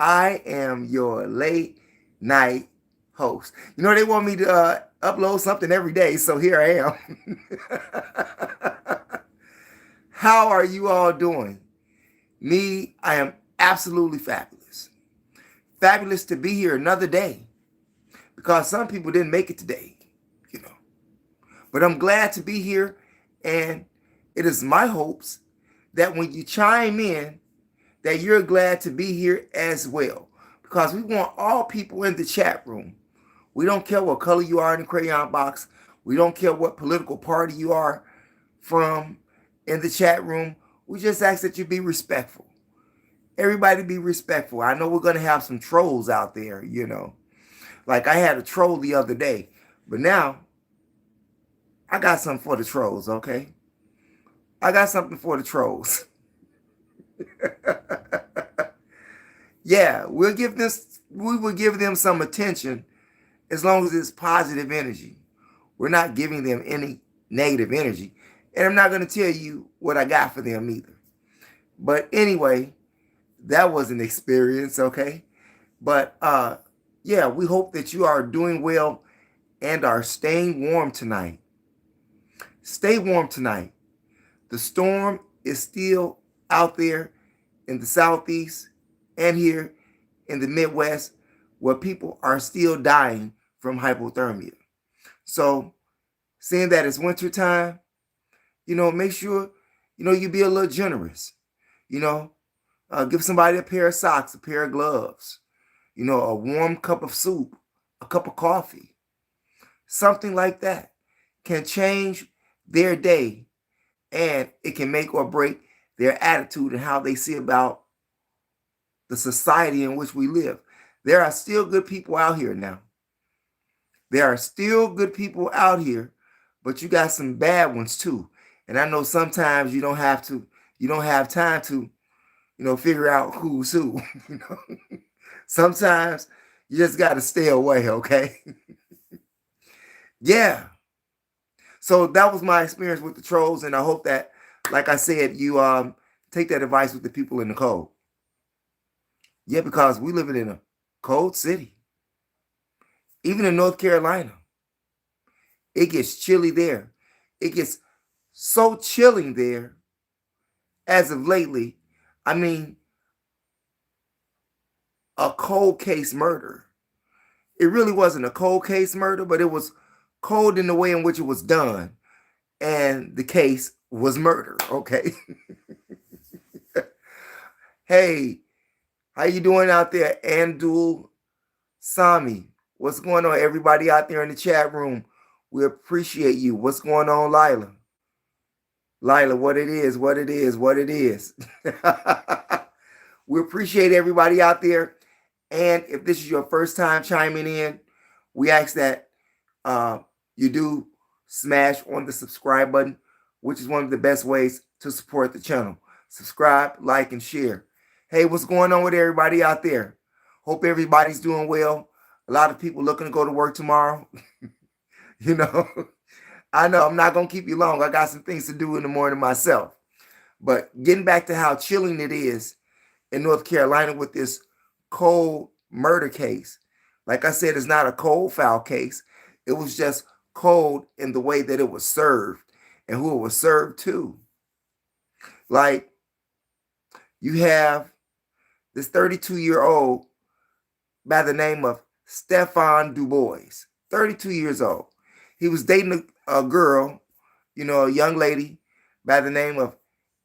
I am your late night host. You know, they want me to upload something every day, so here I am. How are you all doing? Me, I am absolutely fabulous. Fabulous to be here another day because some people didn't make it today, you know. But I'm glad to be here, and it is my hopes that when you chime in, that you're glad to be here as well. Because we want all people in the chat room. We don't care what color you are in the crayon box. We don't care what political party you are from in the chat room. We just ask that you be respectful. Everybody be respectful. I know we're going to have some trolls out there, you know. Like I had a troll the other day. But now, I got something for the trolls, okay? I got something for the trolls. Yeah, we will give them some attention as long as it's positive energy. We're not giving them any negative energy. And I'm not going to tell you what I got for them either. But anyway, that was an experience, okay? But yeah, we hope that you are doing well and are staying warm tonight. Stay warm tonight. The storm is still out there in the southeast and here in the Midwest where people are still dying from hypothermia. So, seeing that it's winter time, you know, make sure, you know, you be a little generous. You know, give somebody a pair of socks, a pair of gloves, you know, a warm cup of soup, a cup of coffee. Something like that can change their day, and it can make or break their attitude and how they see about the society in which we live. There are still good people out here now. There are still good people out here, but you got some bad ones too. And I know sometimes you don't have time to, you know, figure out who's who. You know, sometimes you just got to stay away, okay? Yeah. So that was my experience with the trolls, and I hope that, like I said, you take that advice with the people in the cold. Yeah, because we live in a cold city. Even in North Carolina, it gets chilly there. It gets so chilling there as of lately. I mean, a cold case murder. It really wasn't a cold case murder, but it was cold in the way in which it was done. And the case was murder, okay? Hey, how you doing out there, Andul Sami? What's going on, everybody out there in the chat room? We appreciate you. What's going on, Lila? Lila, what it is, what it is, what it is. We appreciate everybody out there. And if this is your first time chiming in, we ask that you do smash on the subscribe button, which is one of the best ways to support the channel. Subscribe, like, and share. Hey, what's going on with everybody out there? Hope everybody's doing well. A lot of people looking to go to work tomorrow. You know, I know I'm not going to keep you long. I got some things to do in the morning myself. But getting back to how chilling it is in North Carolina with this cold murder case. Like I said, it's not a cold foul case. It was just cold in the way that it was served and who it was served to. Like, you have this 32-year-old by the name of Stephon Du Bois, 32 years old. He was dating a girl, you know, a young lady by the name of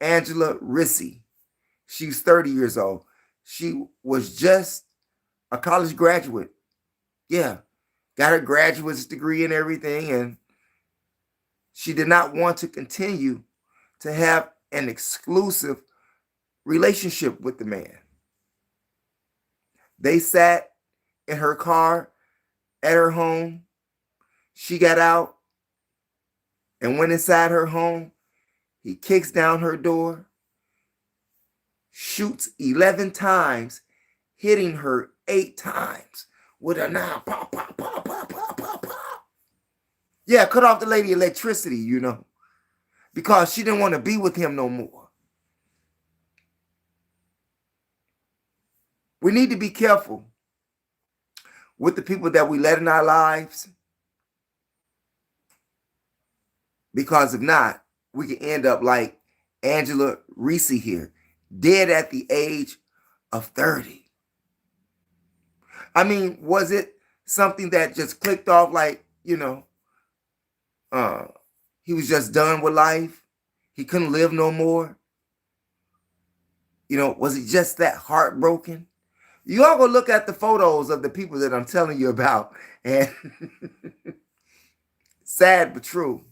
Angela Rissy. She's 30 years old. She was just a college graduate. Yeah, got her graduate's degree and everything, and she did not want to continue to have an exclusive relationship with the man. They sat in her car at her home. She got out and went inside her home. He kicks down her door, shoots 11 times, hitting her 8 times with a 9. Pop, pop, pop, pop, pop, pop, pop. Yeah, cut off the lady electricity, you know, because she didn't want to be with him no more. We need to be careful with the people that we let in our lives, because if not, we can end up like Angela Reese here, dead at the age of 30. I mean, was it something that just clicked off like, he was just done with life? He couldn't live no more? Was he just that heartbroken? You all go look at the photos of the people that I'm telling you about, and sad but true.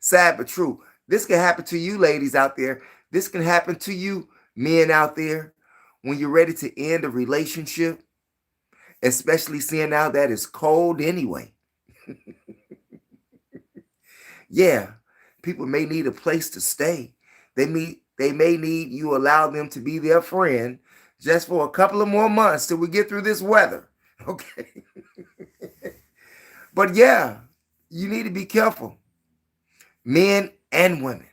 Sad but true. This can happen to you ladies out there. This can happen to you men out there when you're ready to end a relationship, especially seeing now that it's cold anyway. Yeah, people may need a place to stay. They may need you allow them to be their friend just for a couple of more months till we get through this weather. Okay. But yeah, you need to be careful, men and women,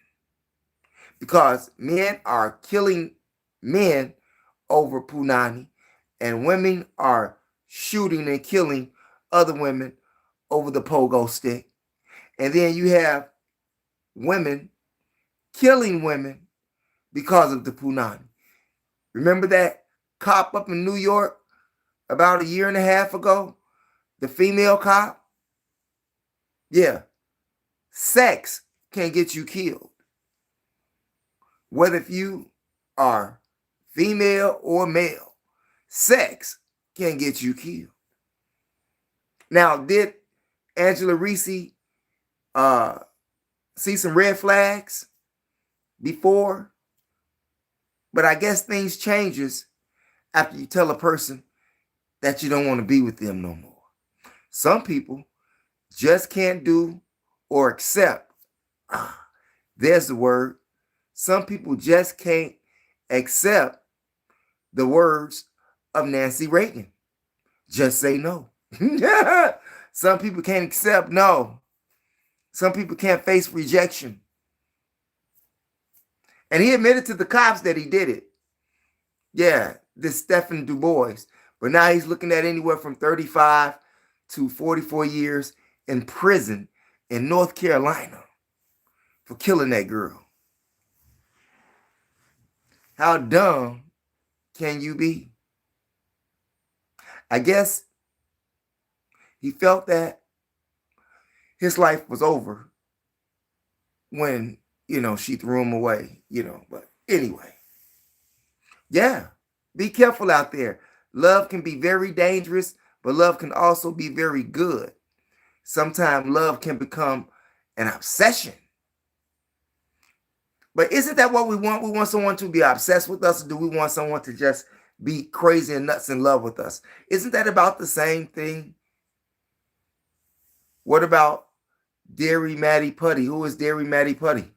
because men are killing men over punani, and women are shooting and killing other women over the pogo stick. And then you have women killing women because of the punani. Remember that cop up in New York about a year and a half ago? The female cop? Yeah. Sex can get you killed. Whether if you are female or male, sex can get you killed. Now, did Angela Reese see some red flags before? But I guess things changes after you tell a person that you don't want to be with them no more. Some people just can't do or accept. There's the word. Some people just can't accept the words of Nancy Reagan. Just say no. Some people can't accept no. Some people can't face rejection. And he admitted to the cops that he did it. Yeah, this Stephen Du Bois. But now he's looking at anywhere from 35 to 44 years in prison in North Carolina for killing that girl. How dumb can you be? I guess he felt that his life was over when, she threw him away, but anyway. Yeah, be careful out there. Love can be very dangerous, but love can also be very good. Sometimes love can become an obsession. But isn't that what we want? We want someone to be obsessed with us, or do we want someone to just be crazy and nuts in love with us? Isn't that about the same thing? What about Dairy Maddie Putty? Who is Dairy Maddie Putty?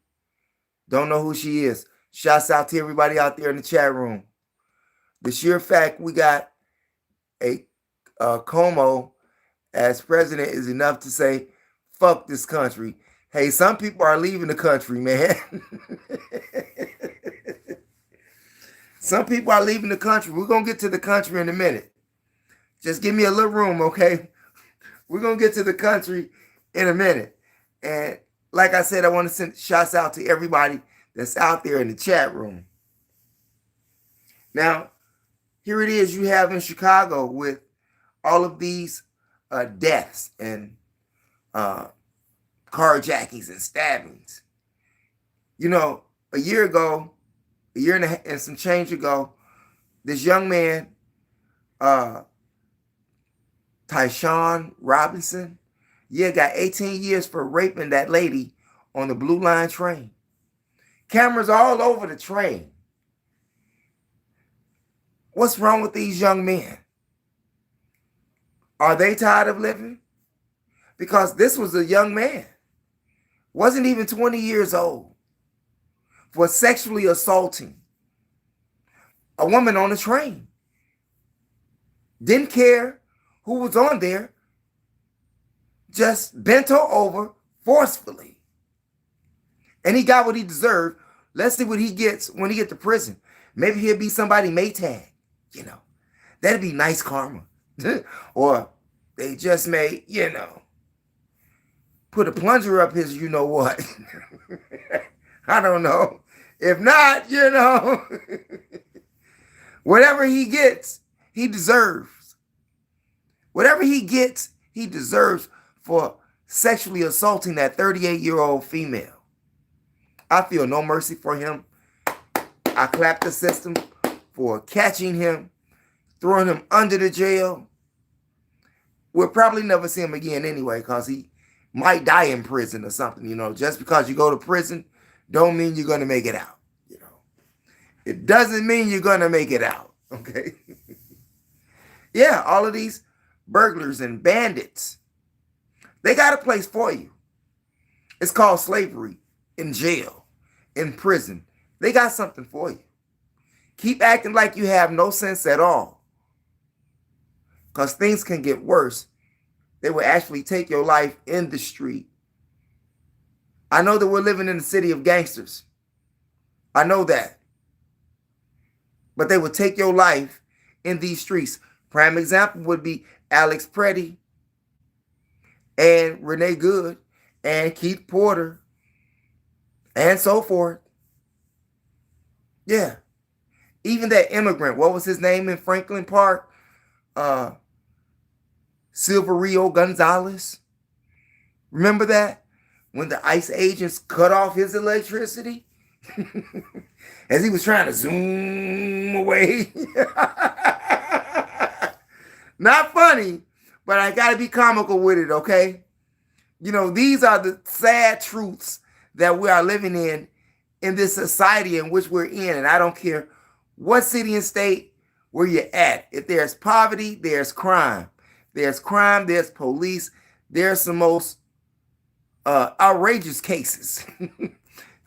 Don't know who she is. Shouts out to everybody out there in the chat room. The sheer fact we got a Como as president is enough to say, fuck this country. Hey, some people are leaving the country, man. Some people are leaving the country. We're going to get to the country in a minute. Just give me a little room, okay? We're going to get to the country in a minute. And like I said, I want to send shouts out to everybody that's out there in the chat room. Now, here it is you have in Chicago with all of these deaths and carjackings and stabbings. A year and some change ago, this young man, Tyshawn Robinson, got 18 years for raping that lady on the Blue Line train. Cameras all over the train. What's wrong with these young men? Are they tired of living? Because this was a young man, wasn't even 20 years old, for sexually assaulting a woman on a train. Didn't care who was on there, just bent her over forcefully. And he got what he deserved. Let's see what he gets when he gets to prison. Maybe he'll be somebody Maytag. You know, that'd be nice karma. Or they just may, put a plunger up his you know what. I don't know. If not, whatever he gets, he deserves. Whatever he gets, he deserves for sexually assaulting that 38-year-old female. I feel no mercy for him. I clap the system for catching him, throwing him under the jail. We'll probably never see him again anyway, because he might die in prison or something. Just because you go to prison don't mean you're going to make it out. It doesn't mean you're going to make it out, okay? Yeah, all of these burglars and bandits, they got a place for you. It's called slavery, in jail, in prison. They got something for you. Keep acting like you have no sense at all, because things can get worse. They will actually take your life in the street. I know that we're living in the city of gangsters. I know that. But they would take your life in these streets. Prime example would be Alex Preddy and Renee Good and Keith Porter and so forth. Yeah. Even that immigrant, what was his name in Franklin Park? Silverio Gonzalez. Remember that? When the ICE agents cut off his electricity? As he was trying to zoom away. Not funny, but I got to be comical with it, okay? These are the sad truths that we are living in this society in which we're in. And I don't care what city and state where you're at. If there's poverty, there's crime. There's crime, there's police. There's some most outrageous cases.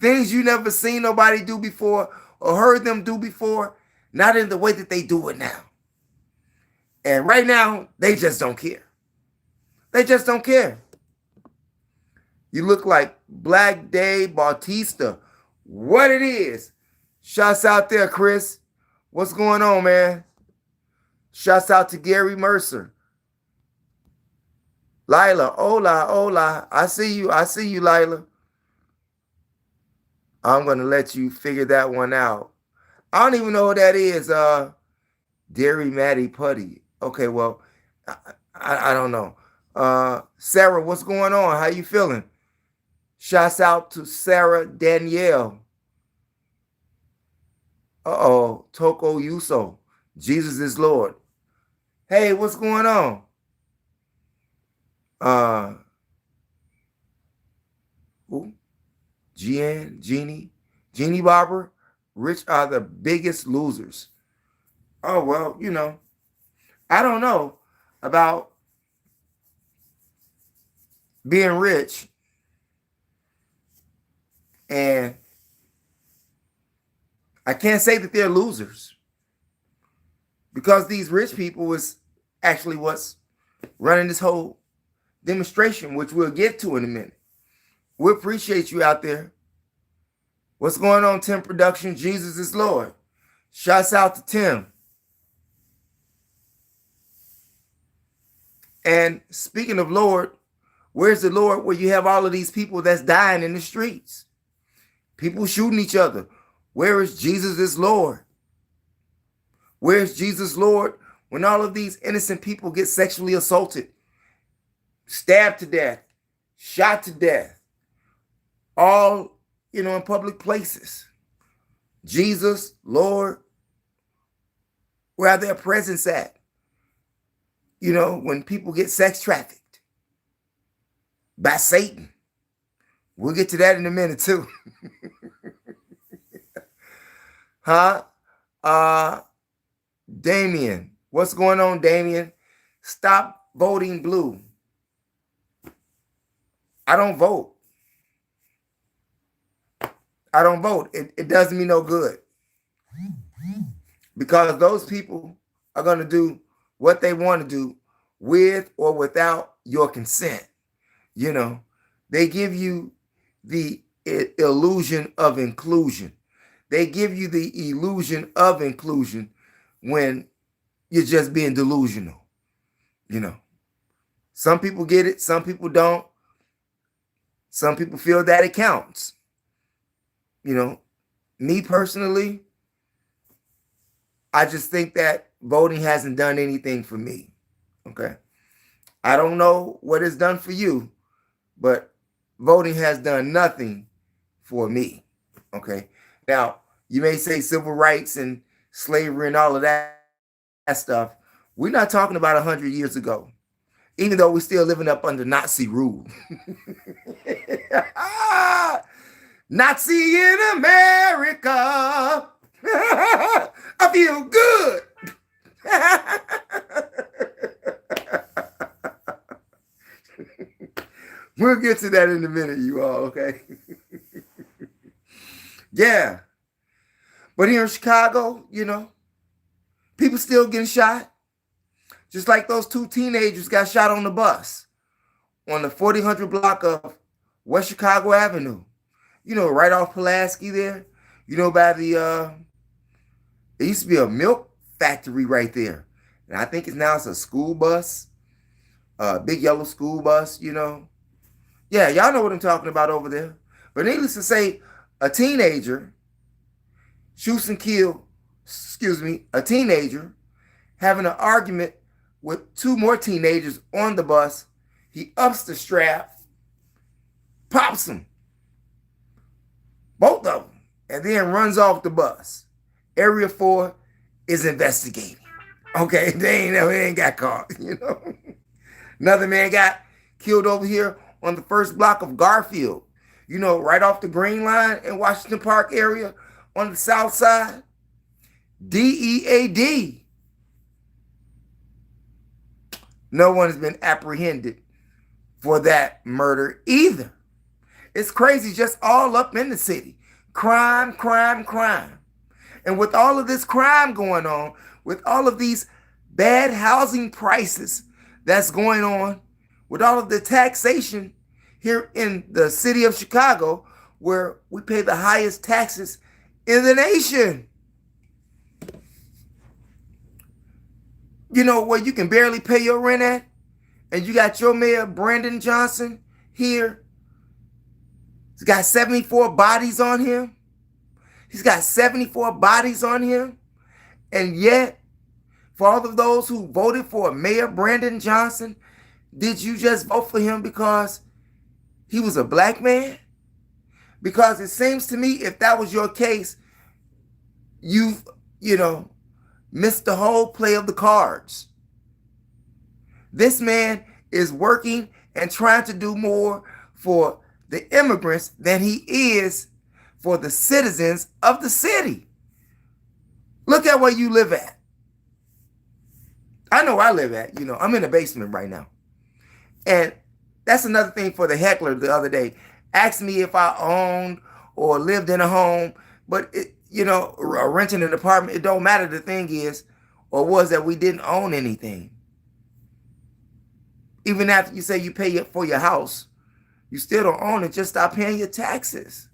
Things you never seen nobody do before or heard them do before, not in the way that they do it now. And right now, they just don't care. They just don't care. You look like Black Dave Bautista. What it is. Shouts out there, Chris. What's going on, man? Shouts out to Gary Mercer. Lila, hola. I see you, Lila. I'm going to let you figure that one out. I don't even know who that is. Derry Matty Putty. Okay, well, I don't know. Sarah, what's going on? How you feeling? Shouts out to Sarah Danielle. Toko Yuso. Jesus is Lord. Hey, what's going on? Who? Jeannie Barber. Rich are the biggest losers. Oh, well, I don't know about being rich. And I can't say that they're losers, because these rich people is actually what's running this whole demonstration, which we'll get to in a minute. We appreciate you out there. What's going on, Tim Production? Jesus is Lord. Shouts out to Tim. And speaking of Lord, where's the Lord where you have all of these people that's dying in the streets? People shooting each other. Where is Jesus is Lord? Where's Jesus Lord when all of these innocent people get sexually assaulted, stabbed to death, shot to death, all, in public places? Jesus, Lord, where are their presence at? When people get sex trafficked by Satan. We'll get to that in a minute too. Damien. What's going on, Damien? Stop voting blue. I don't vote. I don't vote. It does me no good. Because those people are going to do what they want to do with or without your consent. They give you the illusion of inclusion. They give you the illusion of inclusion when you're just being delusional. You know, some people get it, some people don't. Some people feel that it counts. You know, me personally, I just think that voting hasn't done anything for me. Okay. I don't know what it's done for you, but voting has done nothing for me. Okay. Now, you may say civil rights and slavery and all of that stuff. We're not talking about 100 years ago, even though we're still living up under Nazi rule. Nazi in America. I feel good. We'll get to that in a minute, you all, okay? Yeah. But here in Chicago, you know, people still getting shot. Just like those two teenagers got shot on the bus on the 4000 block of West Chicago Avenue. You know, right off Pulaski there. You know, by the, it used to be a milk factory right there. And I think it's a school bus, a big yellow school bus, you know. Yeah, y'all know what I'm talking about over there. But needless to say, a teenager shoots and kills, a teenager having an argument with two more teenagers on the bus. He ups the strap, pops them, both of them, and then runs off the bus. Area 4 is investigating. Okay, they ain't got caught, you know. Another man got killed over here on the first block of Garfield, you know, right off the Green Line in Washington Park area on the south side. DEAD. No one has been apprehended for that murder either. It's crazy, just all up in the city. Crime, crime, crime. And with all of this crime going on, with all of these bad housing prices that's going on, with all of the taxation here in the city of Chicago, where we pay the highest taxes in the nation. You know, where you can barely pay your rent at, and you got your mayor, Brandon Johnson, here. He's got 74 bodies on him. He's got 74 bodies on him. And yet, for all of those who voted for Mayor Brandon Johnson, did you just vote for him because he was a black man? Because it seems to me, if that was your case, you've, missed the whole play of the cards. This man is working and trying to do more for the immigrants than he is for the citizens of the city. Look at where you live at. I know I live at, I'm in a basement right now. And that's another thing for the heckler the other day. Asked me if I owned or lived in a home, but renting an apartment, it don't matter. The thing is, or was that we didn't own anything. Even after you say you pay for your house, you still don't own it. Just stop paying your taxes.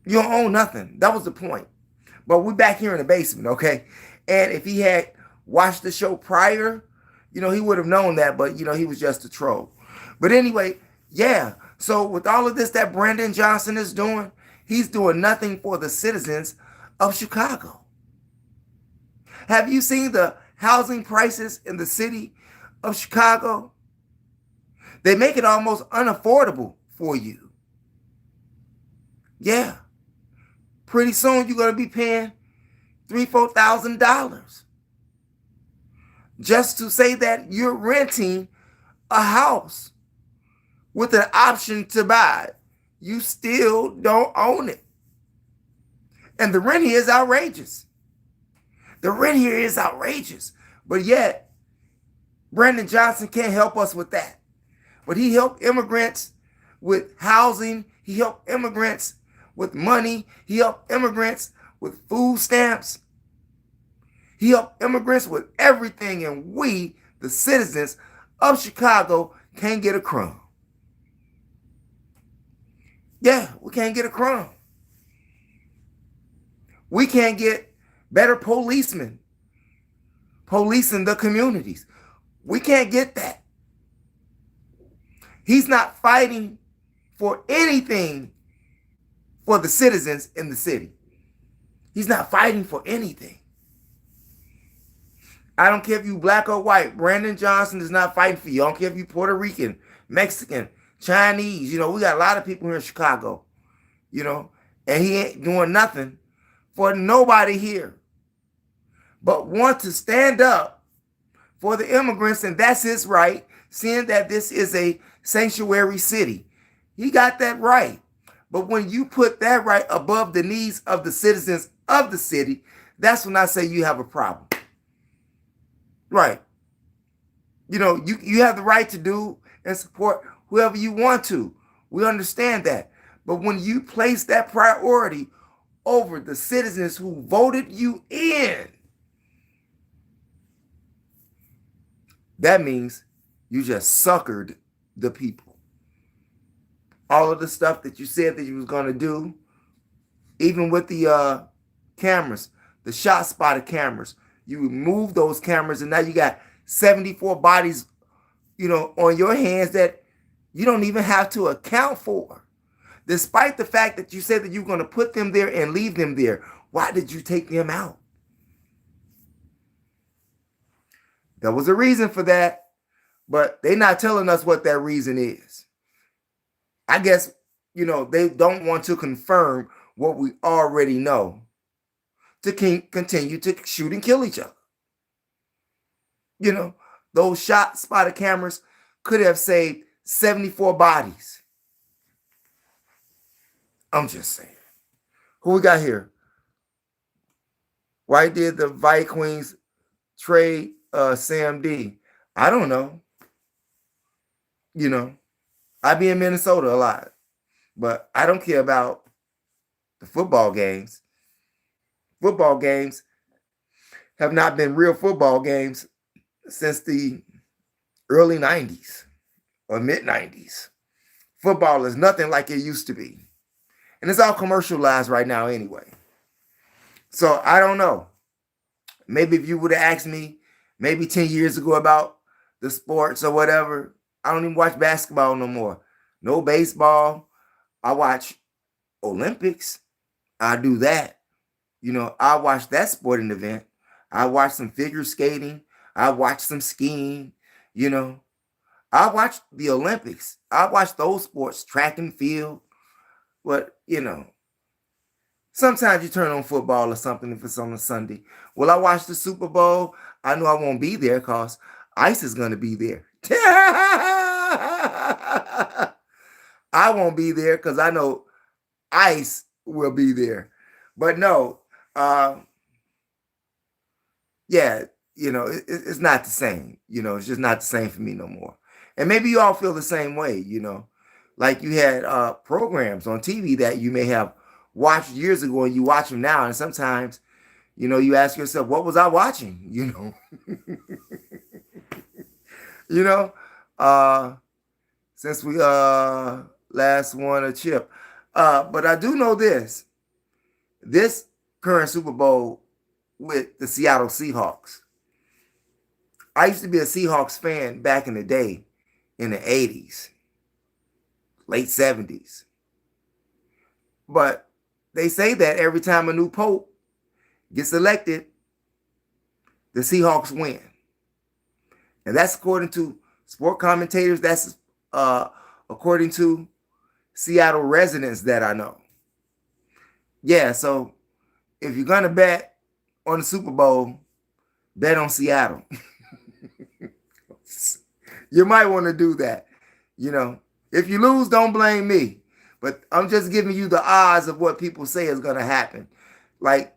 You don't own nothing. That was the point. But we're back here in the basement, okay? And if he had watched the show prior, he would have known that, but, he was just a troll. But anyway, yeah. So with all of this that Brandon Johnson is doing, he's doing nothing for the citizens of Chicago. Have you seen the housing prices in the city of Chicago? They make it almost unaffordable for you. Yeah. Pretty soon you're going to be paying $3,000, $4,000 just to say that you're renting a house with an option to buy. You still don't own it. And the rent here is outrageous. The rent here is outrageous. But yet, Brandon Johnson can't help us with that. But he helped immigrants with housing. He helped immigrants with money. He helped immigrants with food stamps. He helped immigrants with everything. And we, the citizens of Chicago, can't get a crumb. Yeah, we can't get a crumb. We can't get better policemen. policing the communities. We can't get that. He's not fighting for anything for the citizens in the city. He's not fighting for anything. I don't care if you black or white. Brandon Johnson is not fighting for you. I don't care if you Puerto Rican, Mexican, Chinese. You know, we got a lot of people here in Chicago, you know, and he ain't doing nothing for nobody here, but want to stand up for the immigrants, and that's his right, seeing that this is a sanctuary city. He got that right. But when you put that right above the needs of the citizens of the city, that's when I say you have a problem. Right. You know, you have the right to do and support whoever you want to. We understand that. But when you place that priority over the citizens who voted you in, that means you just suckered the people. All of the stuff that you said that you was going to do, even with the cameras, the shot spotter cameras, you remove those cameras and now you got 74 bodies, you know, on your hands that you don't even have to account for. Despite the fact that you said that you're going to put them there and leave them there, why did you take them out? There was a reason for that, but they're not telling us what that reason is. I guess, you know, they don't want to confirm what we already know to continue to shoot and kill each other. You know, those shot spotter cameras could have saved 74 bodies. I'm just saying. Who we got here? Why did the Vikings trade Sam D? I don't know. You know, I be in Minnesota a lot, but I don't care about the football games. Football games have not been real football games since the early 90s or mid 90s. Football is nothing like it used to be. And it's all commercialized right now anyway. So I don't know. Maybe if you would have asked me maybe 10 years ago about the sports or whatever, I don't even watch basketball no more. No baseball. I watch Olympics. I do that. You know, I watch that sporting event. I watch some figure skating. I watch some skiing. You know, I watch the Olympics. I watch those sports, track and field. But, you know, sometimes you turn on football or something if it's on a Sunday. Will I watch the Super Bowl? I know I won't be there because ICE is going to be there. I won't be there because I know ICE will be there. But no, yeah, you know, it's not the same. You know, it's just not the same for me no more. And maybe you all feel the same way, you know. Like you had programs on TV that you may have watched years ago and you watch them now. And sometimes, you know, you ask yourself, what was I watching? You know, you know, since we last won a chip. But I do know this current Super Bowl with the Seattle Seahawks. I used to be a Seahawks fan back in the day in the 80s. Late 70s. But they say that every time a new pope gets elected, the Seahawks win. And that's according to sport commentators. That's according to Seattle residents that I know. Yeah, so if you're going to bet on the Super Bowl, bet on Seattle. You might want to do that, you know. If you lose, don't blame me. But I'm just giving you the odds of what people say is going to happen. Like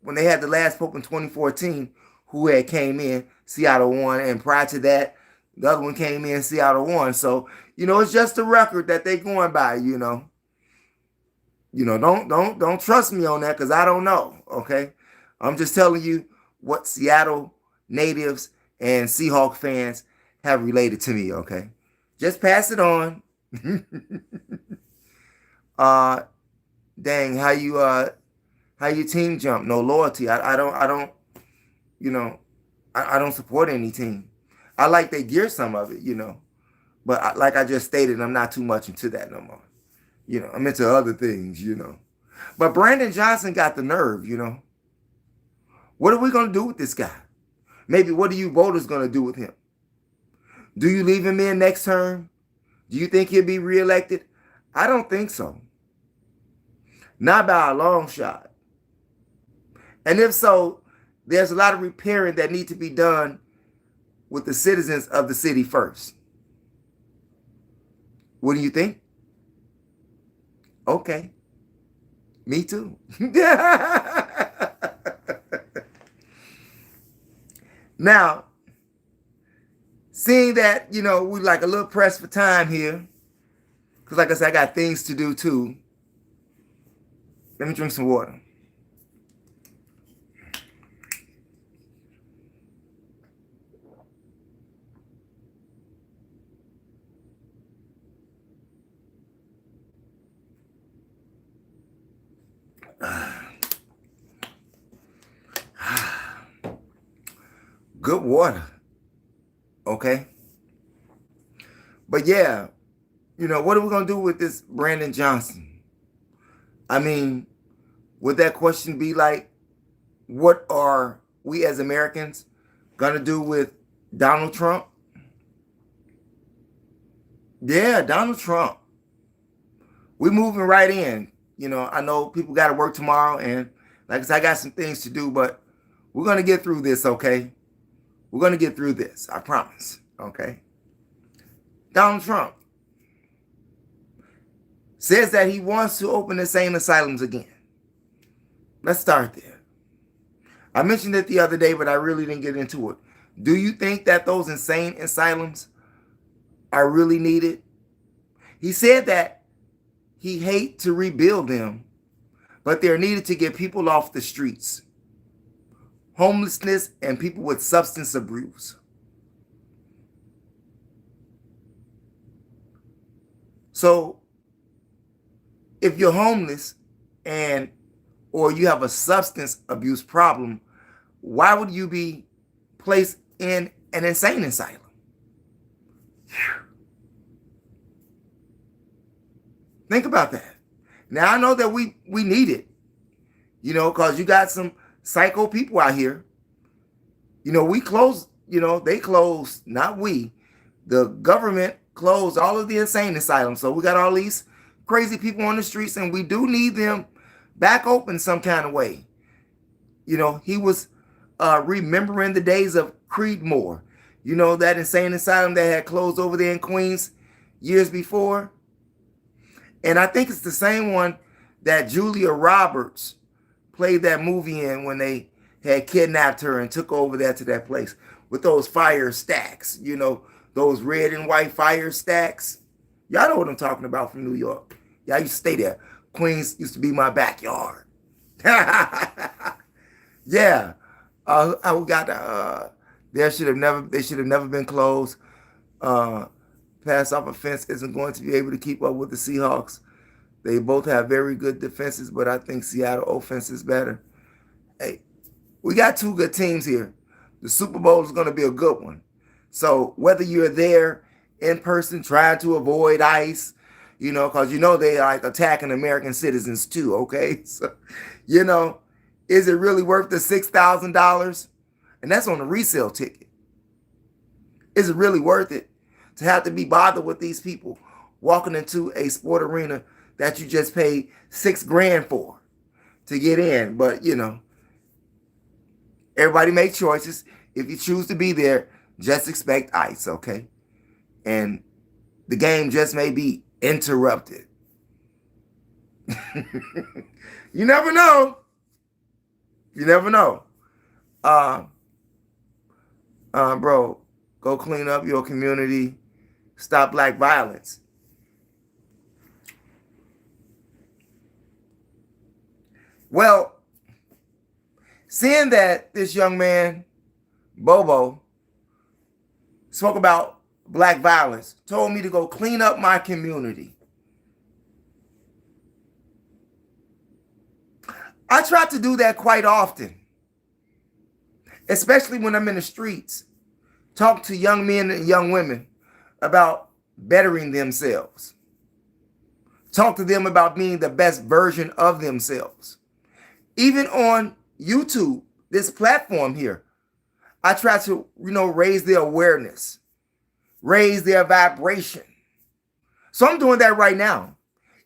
when they had the last pope in 2014, who had came in, Seattle won. And prior to that, the other one came in, Seattle won. So, you know, it's just a record that they're going by, you know. You know, don't trust me on that because I don't know, okay? I'm just telling you what Seattle natives and Seahawk fans have related to me, okay? Just pass it on. Dang, how you team jump? No loyalty. I don't, you know, I don't support any team. I like they gear some of it, but like I just stated, I'm not too much into that no more. I'm into other things. But Brandon Johnson got the nerve. What are we going to do with this guy? Maybe what are you voters going to do with him? Do you leave him in next term? Do you think he'll be reelected? I don't think so. Not by a long shot. And if so, there's a lot of repairing that need to be done with the citizens of the city first. What do you think? Okay. Me too. Now, seeing that, we like a little pressed for time here, because like I said, I got things to do too. Let me drink some water. Good water. Okay. But yeah, what are we going to do with this Brandon Johnson? I mean, would that question be like, what are we as Americans going to do with Donald Trump? Yeah, Donald Trump. We're moving right in. I know people got to work tomorrow, and like I said, I got some things to do, but we're going to get through this, okay? We're going to get through this, I promise, okay? Donald Trump says that he wants to open insane asylums again. Let's start there. I mentioned it the other day, but I really didn't get into it. Do you think that those insane asylums are really needed? He said that he hates to rebuild them, but they're needed to get people off the streets, homelessness, and people with substance abuse. So if you're homeless or you have a substance abuse problem, why would you be placed in an insane asylum? Think about that. Now, I know that we need it, because you got some psycho people out here. We closed, they closed, not we. The government closed all of the insane asylums. So we got all these crazy people on the streets, and we do need them back open some kind of way. He was remembering the days of Creedmoor, that insane asylum that had closed over there in Queens years before. And I think it's the same one that Julia Roberts played that movie in when they had kidnapped her and took over there to that place with those fire stacks, those red and white fire stacks. Y'all know what I'm talking about from New York. Yeah, I used to stay there. Queens used to be my backyard. Yeah. I got they should have never been closed. Pass off offense isn't going to be able to keep up with the Seahawks. They both have very good defenses, but I think Seattle offense is better. Hey, we got two good teams here. The Super Bowl is going to be a good one. So whether you're there in person trying to avoid ICE, because they like attacking American citizens too, okay? So, is it really worth the $6,000? And that's on a resale ticket. Is it really worth it to have to be bothered with these people walking into a sport arena that you just paid $6,000 for to get in? But, everybody make choices. If you choose to be there, just expect ICE, okay? And the game just may be interrupted. You never know. You never know. Bro, go clean up your community. Stop black violence. Well, seeing that this young man, Bobo, spoke about black violence, told me to go clean up my community. I try to do that quite often. especially when I'm in the streets, talk to young men and young women about bettering themselves. Talk to them about being the best version of themselves. Even on YouTube, this platform here, I try to, raise their awareness, raise their vibration. So I'm doing that right now.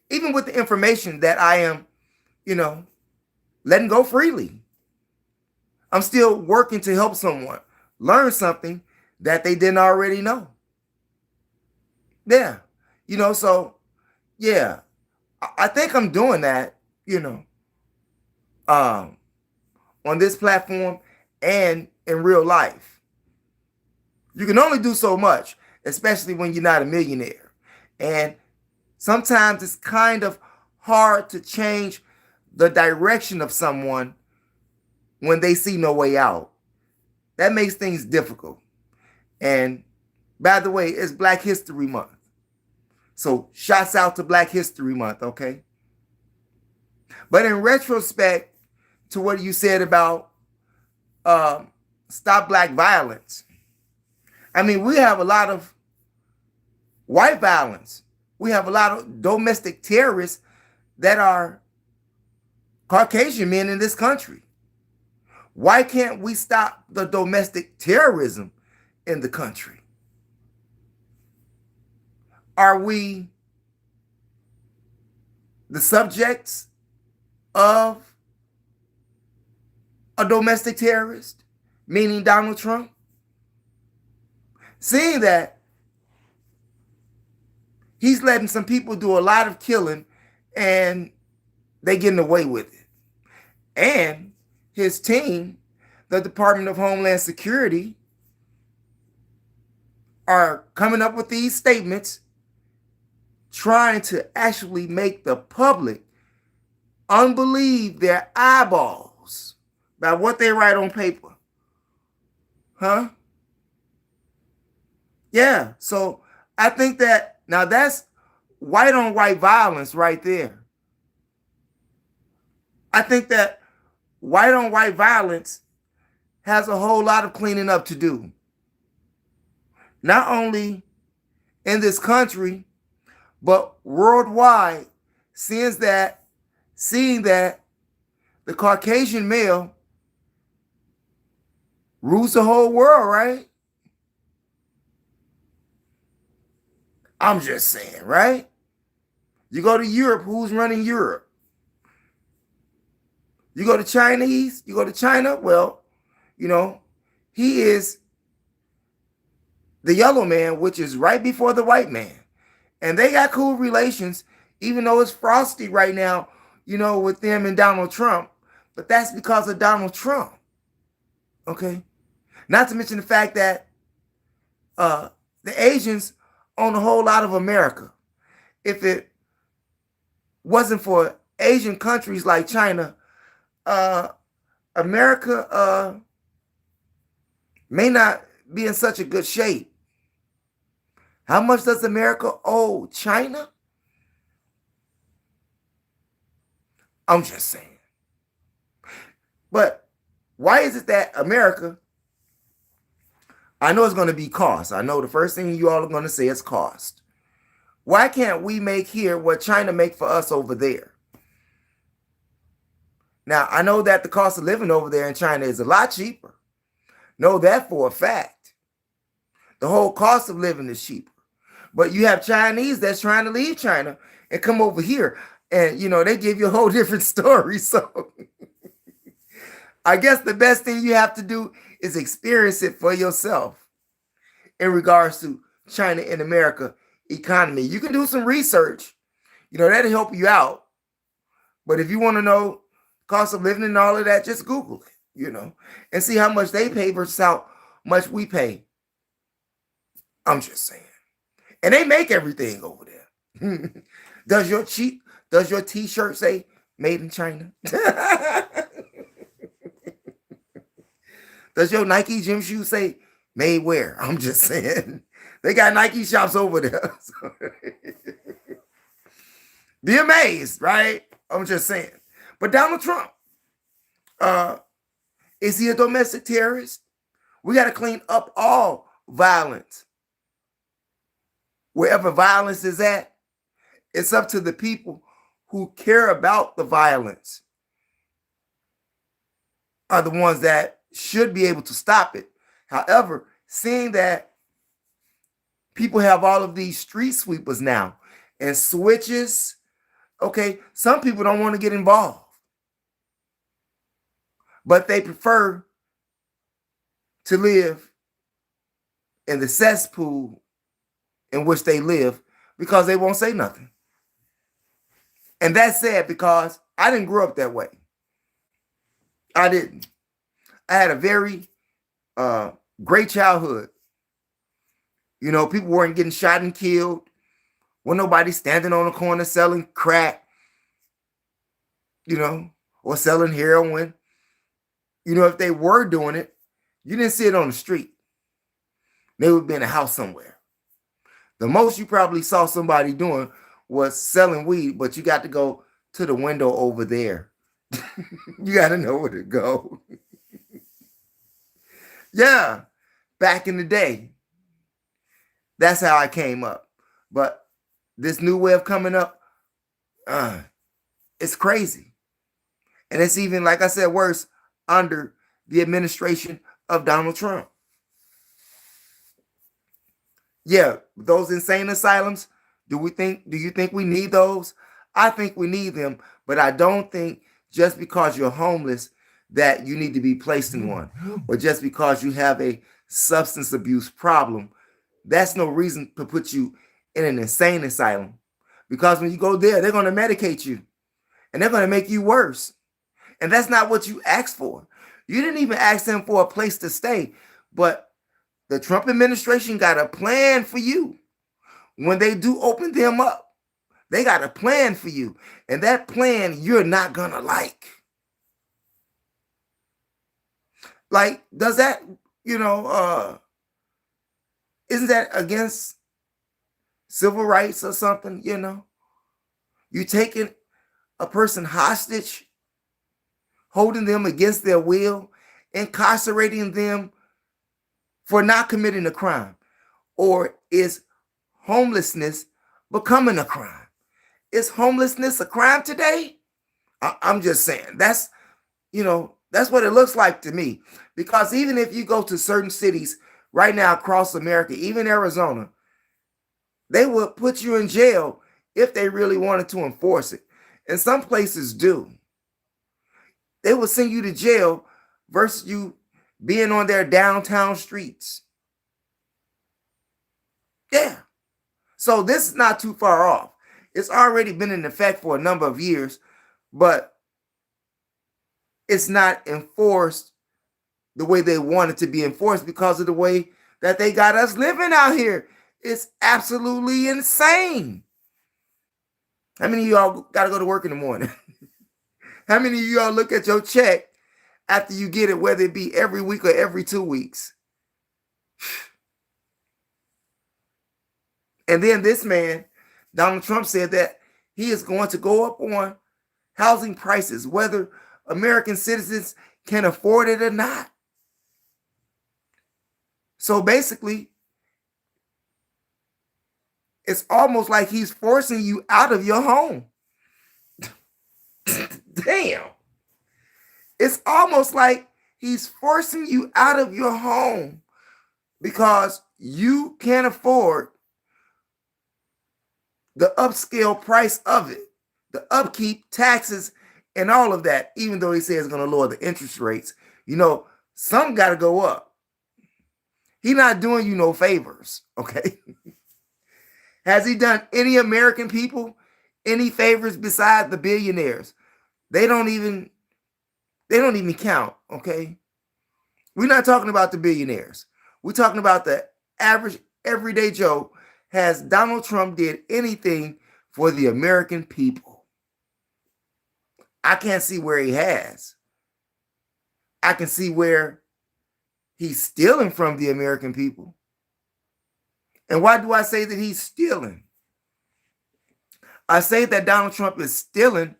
Even with the information that I am, letting go freely. I'm still working to help someone learn something that they didn't already know. Yeah. So yeah, I think I'm doing that, on this platform and in real life. You can only do so much, especially when you're not a millionaire. And sometimes it's kind of hard to change the direction of someone when they see no way out. That makes things difficult. And by the way, it's Black History Month. So shouts out to Black History Month, okay? But in retrospect to what you said about stop black violence, I mean, we have a lot of white violence. We have a lot of domestic terrorists that are Caucasian men in this country. Why can't we stop the domestic terrorism in the country? Are we the subjects of a domestic terrorist, meaning Donald Trump? Seeing that he's letting some people do a lot of killing and they getting away with it. And his team, the Department of Homeland Security, are coming up with these statements trying to actually make the public unbelieve their eyeballs by what they write on paper. Huh? Yeah, so I think that now that's white on white violence right there. I think that white on white violence has a whole lot of cleaning up to do. Not only in this country, but worldwide, seeing that the Caucasian male rules the whole world, right? I'm just saying, right? You go to Europe, who's running Europe? You go to China, well, he is the yellow man, which is right before the white man. And they got cool relations, even though it's frosty right now, with them and Donald Trump. But that's because of Donald Trump. Okay? Not to mention the fact that the Asians own a whole lot of America. If it wasn't for Asian countries like China, America may not be in such a good shape. How much does America owe China? I'm just saying. But why is it that America, I know it's going to be cost. I know the first thing you all are going to say is cost. Why can't we make here what China make for us over there? Now, I know that the cost of living over there in China is a lot cheaper. Know that for a fact. The whole cost of living is cheaper. But you have Chinese that's trying to leave China and come over here. And, they give you a whole different story. So I guess the best thing you have to do is experience it for yourself in regards to China and America economy. You can do some research. That'll help you out. But if you want to know cost of living and all of that, just Google it, and see how much they pay versus how much we pay. I'm just saying. And they make everything over there. Does your t-shirt say made in China? Does your Nike gym shoe say made where? I'm just saying. They got Nike shops over there. So be amazed, right? I'm just saying. But Donald Trump, Is he a domestic terrorist? We got to clean up all violence. Wherever violence is at, it's up to the people who care about the violence are the ones that should be able to stop it. However, seeing that people have all of these street sweepers now and switches, okay, some people don't want to get involved, but they prefer to live in the cesspool in which they live because they won't say nothing. And that's sad because I didn't grow up that way. I didn't. I had a very great childhood. You know, people weren't getting shot and killed. Wasn't nobody standing on the corner selling crack, you know, or selling heroin. You know, if they were doing it, you didn't see it on the street. They would be in a house somewhere. The most you probably saw somebody doing was selling weed, but you got to go to the window over there. You got to know where to go. Yeah, back in the day. That's how I came up. But this new way of coming up, it's crazy. And it's even, like I said, worse under the administration of Donald Trump. Yeah, those insane asylums, do you think we need those? I think we need them, but I don't think just because you're homeless that you need to be placed in one, or just because you have a substance abuse problem, that's no reason to put you in an insane asylum. Because when you go there, they're going to medicate you and they're going to make you worse. And that's not what you asked for. You didn't even ask them for a place to stay, but the Trump administration got a plan for you. When they do open them up, they got a plan for you. And that plan you're not going to like. Like, does that, isn't that against civil rights or something, You taking a person hostage, holding them against their will, incarcerating them for not committing a crime? Or is homelessness becoming a crime? Is homelessness a crime today? I'm just saying, that's what it looks like to me. Because even if you go to certain cities right now across America, even Arizona, they will put you in jail if they really wanted to enforce it. And some places do. They will send you to jail versus you being on their downtown streets. Yeah. So this is not too far off. It's already been in effect for a number of years, but it's not enforced the way they want it to be enforced because of the way that they got us living out here. It's absolutely insane. How many of y'all got to go to work in the morning? How many of y'all look at your check after you get it, whether it be every week or every 2 weeks? And then this man, Donald Trump, said that he is going to go up on housing prices, whether American citizens can afford it or not. So basically, it's almost like he's forcing you out of your home. Damn. It's almost like he's forcing you out of your home because you can't afford the upscale price of it, the upkeep, taxes, and all of that, even though he says he's going to lower the interest rates. Some got to go up. He's not doing you no favors, okay? Has he done any American people any favors besides the billionaires? They don't even count, okay? We're not talking about the billionaires. We're talking about the average everyday Joe. Has Donald Trump did anything for the American people? I can't see where he has. I can see where he's stealing from the American people. And why do I say that he's stealing? I say that Donald Trump is stealing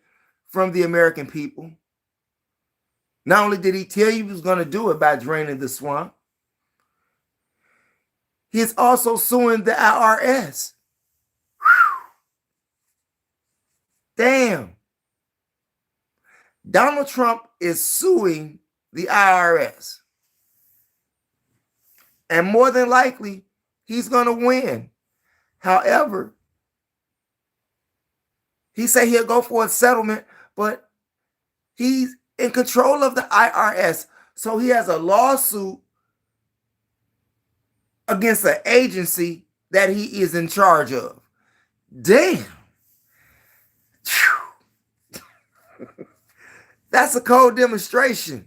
from the American people, Not only did he tell you he was going to do it by draining the swamp, he's also suing the IRS. Damn. Donald Trump is suing the IRS. And more than likely, he's going to win. However, he said he'll go for a settlement, but he's in control of the IRS. So he has a lawsuit against an agency that he is in charge of. Damn. That's a cold demonstration.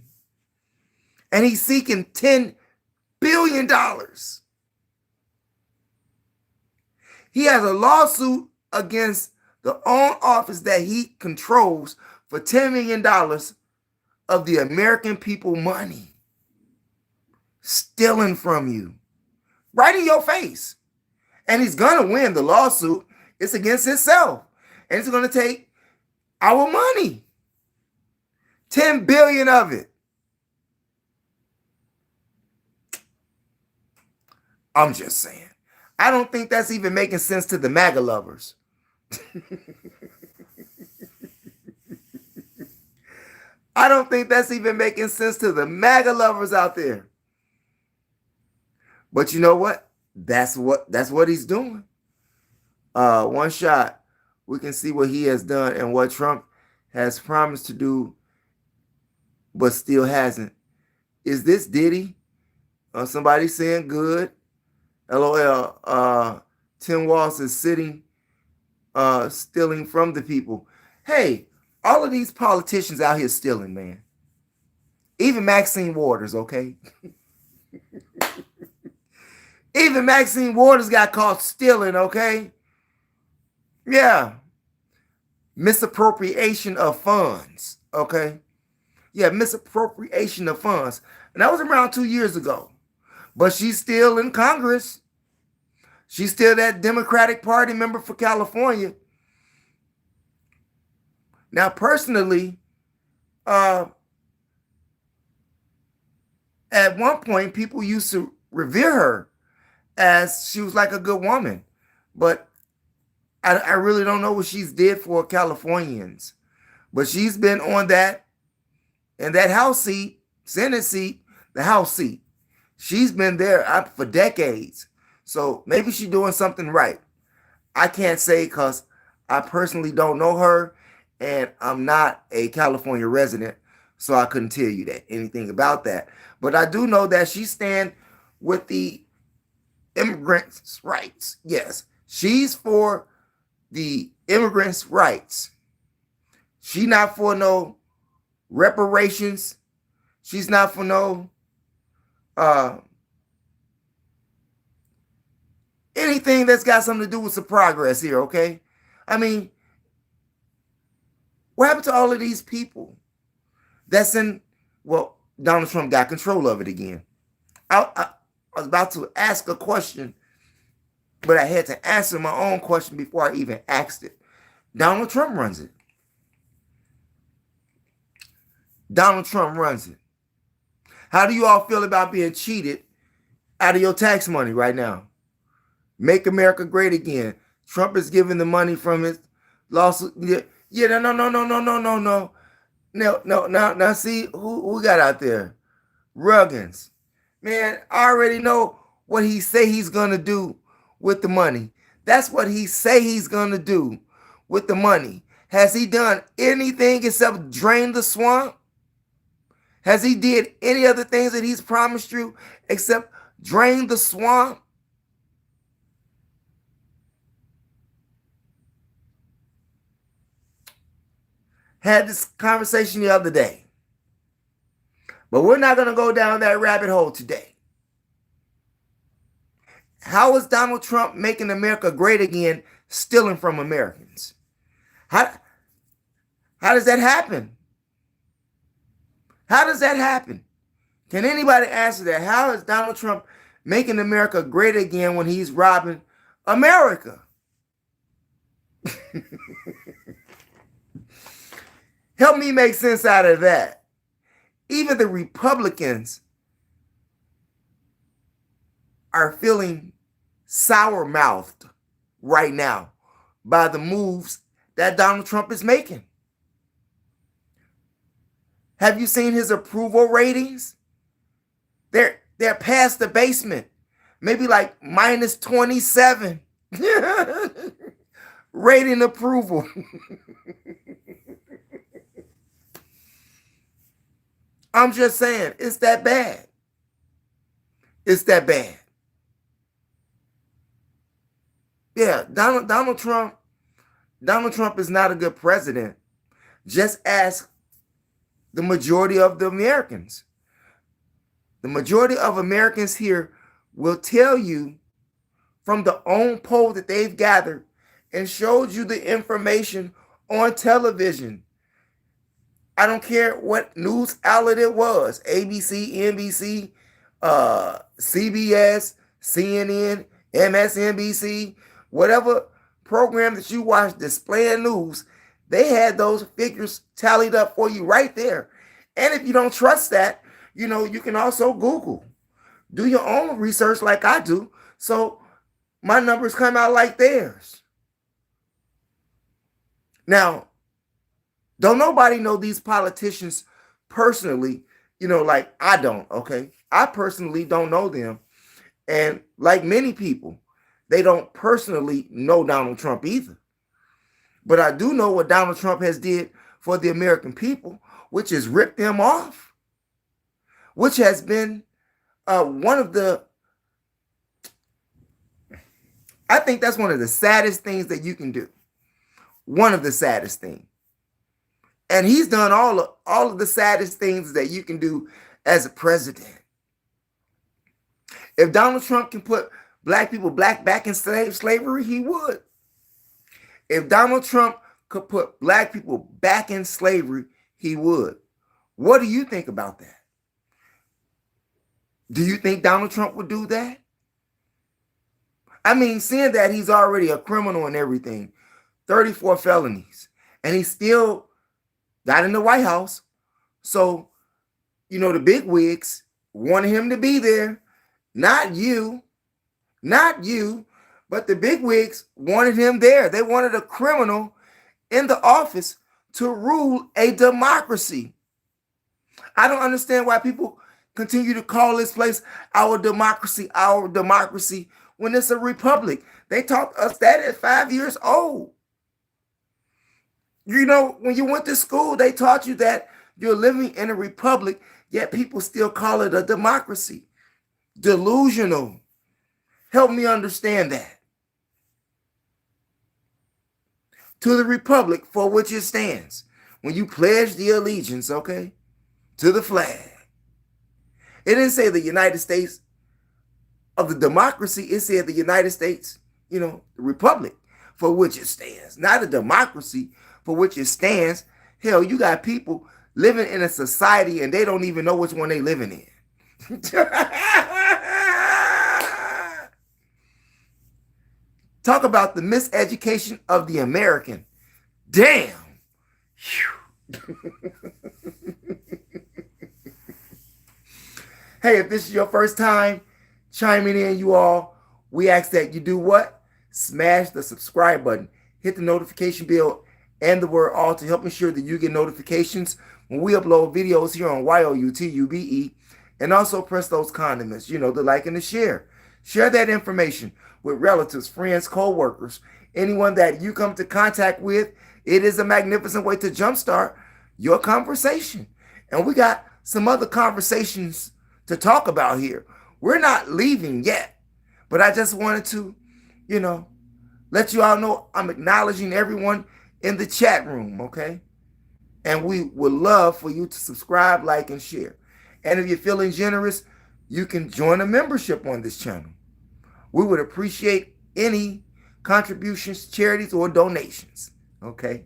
And he's seeking $10 billion. He has a lawsuit against the own office that he controls for $10 million of the American people money. Stealing from you. Right in your face. And he's going to win the lawsuit. It's against himself. And it's going to take our money. 10 billion of it. I'm just saying. I don't think that's even making sense to the MAGA lovers. I don't think that's even making sense to the MAGA lovers out there. But you know what? That's what he's doing. One shot, we can see what he has done and what Trump has promised to do, but still hasn't. Is this Diddy? Somebody saying good. LOL. Tim Walz is stealing from the people. Hey, all of these politicians out here stealing, man. Even Maxine Waters, okay? Even Maxine Waters got caught stealing, okay? Yeah. Misappropriation of funds, okay? Yeah, misappropriation of funds. And that was around 2 years ago. But she's still in Congress. She's still that Democratic Party member for California. Now, personally, at one point, people used to revere her as she was like a good woman. But I really don't know what she's did for Californians. But she's been on that, in that House seat, Senate seat, the House seat. She's been there for decades. So maybe she's doing something right. I can't say because I personally don't know her and I'm not a California resident. So I couldn't tell you anything about that. But I do know that she stands with the immigrants' rights. Yes, she's for the immigrants' rights. She's not for no reparations. She's not for no anything that's got something to do with some progress here, okay? I mean, what happened to all of these people that's in, well, Donald Trump got control of it again. I was about to ask a question, but I had to answer my own question before I even asked it. Donald Trump runs it. Donald Trump runs it. How do you all feel about being cheated out of your tax money right now? Make America great again. Trump is giving the money from his lawsuit. Yeah, no. Now see who we got out there? Ruggins. Man, I already know what he say he's gonna do with the money. That's what he say he's gonna do with the money. Has he done anything except drain the swamp? Has he did any other things that he's promised you except drain the swamp? Had this conversation the other day. But we're not going to go down that rabbit hole today. How is Donald Trump making America great again, stealing from Americans? How does that happen? How does that happen? Can anybody answer that? How is Donald Trump making America great again when he's robbing America? Help me make sense out of that. even the Republicans are feeling sour-mouthed right now by the moves that Donald Trump is making. Have you seen his approval ratings? They're past the basement. Maybe like minus 27. Rating approval. I'm just saying, it's that bad. It's that bad. Yeah, Donald Trump is not a good president. Just ask the majority of the Americans. The majority of Americans here will tell you from the own poll that they've gathered and showed you the information on television. I don't care what news outlet it was, ABC, NBC, CBS, CNN, MSNBC, whatever program that you watch displaying news, they had those figures tallied up for you right there. And if you don't trust that, you can also Google. Do your own research like I do. So my numbers come out like theirs. Now, don't nobody know these politicians personally, like I don't, okay? I personally don't know them. And like many people, they don't personally know Donald Trump either. But I do know what Donald Trump has did for the American people, which is rip them off, which has been one of the, I think that's one of the saddest things that you can do. One of the saddest things. And he's done all of the saddest things that you can do as a president. If Donald Trump can put black people back in slavery, he would. If Donald Trump could put black people back in slavery, he would. What do you think about that? Do you think Donald Trump would do that? I mean, seeing that he's already a criminal and everything, 34 felonies, and he still got in the White House. So, the big wigs wanted him to be there. Not you, but the big wigs wanted him there. They wanted a criminal in the office to rule a democracy. I don't understand why people continue to call this place our democracy, when it's a republic. They taught us that at 5 years old. When you went to school, they taught you that you're living in a republic, yet people still call it a democracy. Delusional. Help me understand that. To the republic for which it stands. When you pledge the allegiance, okay, to the flag. It didn't say the United States of the democracy. It said the United States, the republic for which it stands. Not a democracy for which it stands. Hell, you got people living in a society and they don't even know which one they living in. Talk about the miseducation of the American. Damn. Hey, if this is your first time chiming in, you all, we ask that you do what? Smash the subscribe button. Hit the notification bell and the word all to help ensure that you get notifications when we upload videos here on YOUTUBE. And also press those condiments, the like and the share. Share that information with relatives, friends, co-workers, anyone that you come to contact with. It is a magnificent way to jumpstart your conversation. And we got some other conversations to talk about here. We're not leaving yet, but I just wanted to, let you all know I'm acknowledging everyone in the chat room, okay? And we would love for you to subscribe, like, and share. And if you're feeling generous, you can join a membership on this channel. We would appreciate any contributions, charities, or donations, okay?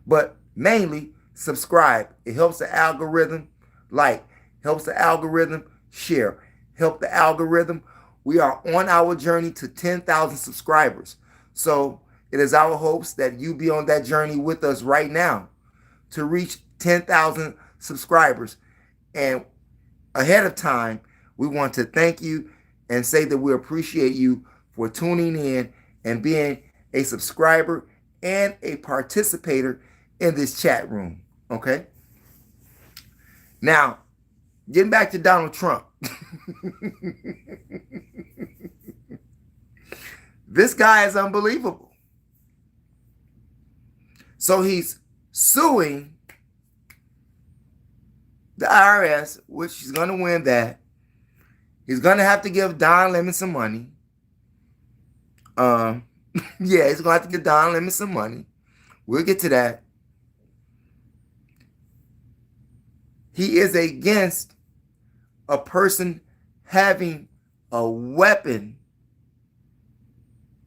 But mainly, subscribe. It helps the algorithm. Like, helps the algorithm. Share. Help the algorithm. We are on our journey to 10,000 subscribers. So it is our hopes that you be on that journey with us right now to reach 10,000 subscribers. And ahead of time, we want to thank you and say that we appreciate you for tuning in and being a subscriber and a participator in this chat room. Okay? Now, getting back to Donald Trump. This guy is unbelievable. So he's suing the IRS, which he's going to win that. He's going to have to give Don Lemon some money. Yeah, he's going to have to give Don Lemon some money. We'll get to that. He is against a person having a weapon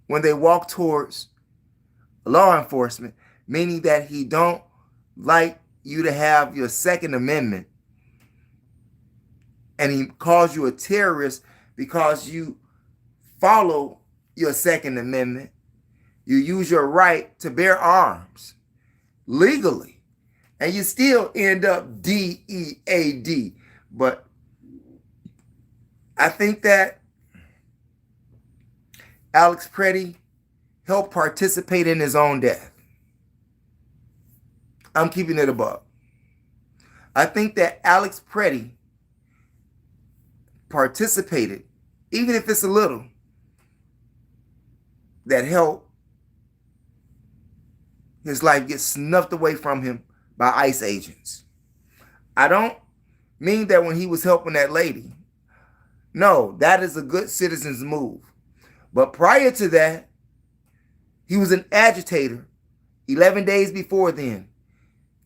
when they walk towards law enforcement, meaning that he don't like you to have your Second Amendment. And he calls you a terrorist because you follow your Second Amendment. You use your right to bear arms legally. And you still end up DEAD. But I think that Alex Preddy helped participate in his own death. I'm keeping it above. I think that Alex Preddy participated, even if it's a little, that helped his life get snuffed away from him by ICE agents. I don't mean that when he was helping that lady. No, that is a good citizen's move. But prior to that, he was an agitator 11 days before then,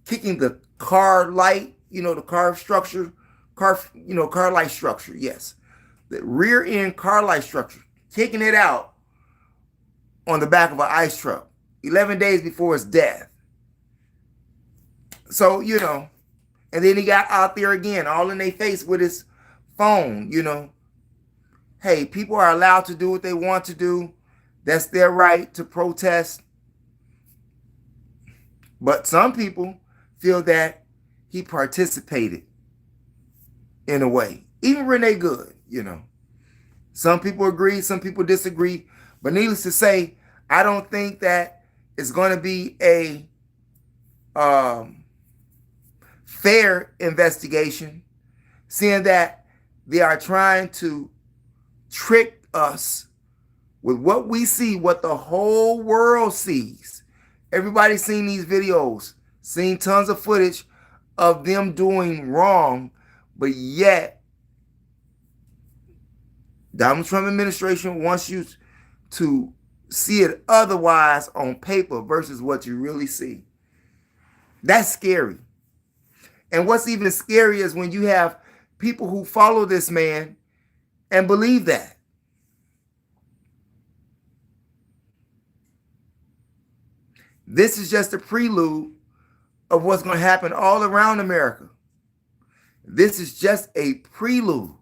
kicking the car light, the car structure, car light structure, yes. The rear end car light structure, kicking it out on the back of an ICE truck 11 days before his death. So, and then he got out there again, all in their face with his phone, Hey, people are allowed to do what they want to do. That's their right to protest. But some people feel that he participated in a way. Even Renee Good, Some people agree, some people disagree. But needless to say, I don't think that it's going to be a fair investigation, seeing that they are trying to trick us with what we see, what the whole world sees. Everybody's seen these videos, seen tons of footage of them doing wrong, but yet Donald Trump administration wants you to see it otherwise on paper versus what you really see. That's scary. And what's even scarier is when you have people who follow this man and believe that. This is just a prelude of what's going to happen all around America. This is just a prelude.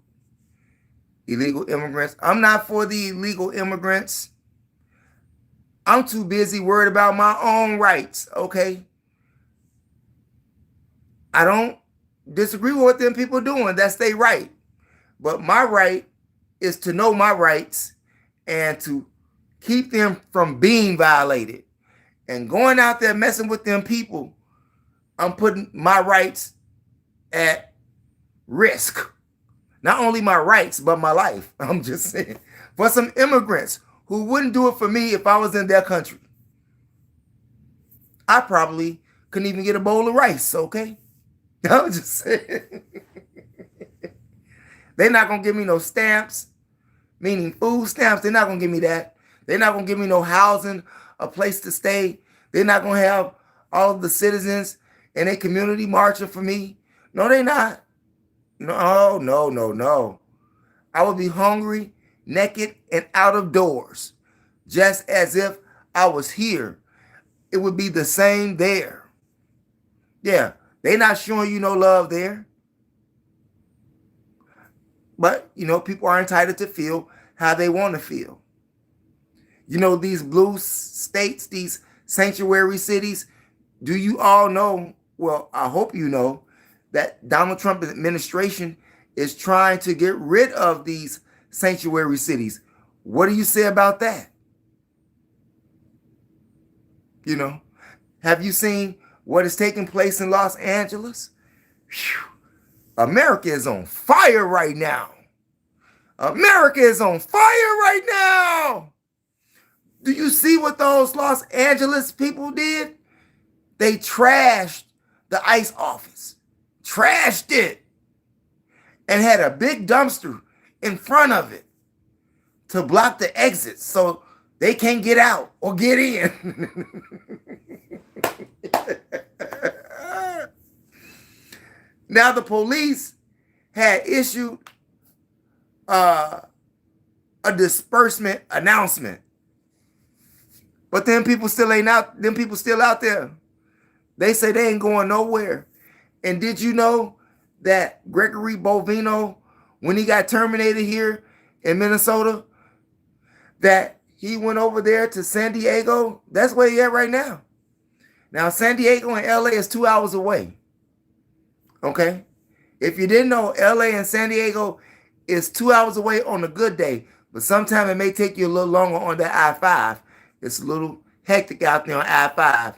Illegal immigrants. I'm not for the illegal immigrants. I'm too busy worried about my own rights, okay? I don't disagree with what them people doing. That's their right. But my right is to know my rights and to keep them from being violated. And going out there messing with them people, I'm putting my rights at risk. Not only my rights, but my life. I'm just saying. For some immigrants who wouldn't do it for me if I was in their country. I probably couldn't even get a bowl of rice, okay? I'm just saying. They're not going to give me no stamps, meaning food stamps. They're not going to give me that. They're not going to give me no housing, a place to stay. They're not going to have all of the citizens in a community marching for me. No, they're not. No. I would be hungry, naked, and out of doors, just as if I was here. It would be the same there. Yeah, they're not showing you no love there. But, people are entitled to feel how they want to feel. These blue states, these sanctuary cities, do you all know, well, I hope you know, that Donald Trump administration is trying to get rid of these sanctuary cities. What do you say about that? You know, have you seen what is taking place in Los Angeles? Whew. America is on fire right now. America is on fire right now. Do you see what those Los Angeles people did? They trashed the ICE office, trashed it, and had a big dumpster in front of it to block the exits so they can't get out or get in. Now the police had issued a disbursement announcement, but them people still ain't out. Them people still out there. They say they ain't going nowhere. And did you know that Gregory Bovino, when he got terminated here in Minnesota, that he went over there to San Diego? That's where he at right now. Now, San Diego and LA is 2 hours away. Okay? If you didn't know, LA and San Diego is 2 hours away on a good day, but sometimes it may take you a little longer on the I-5. It's a little hectic out there on I-5,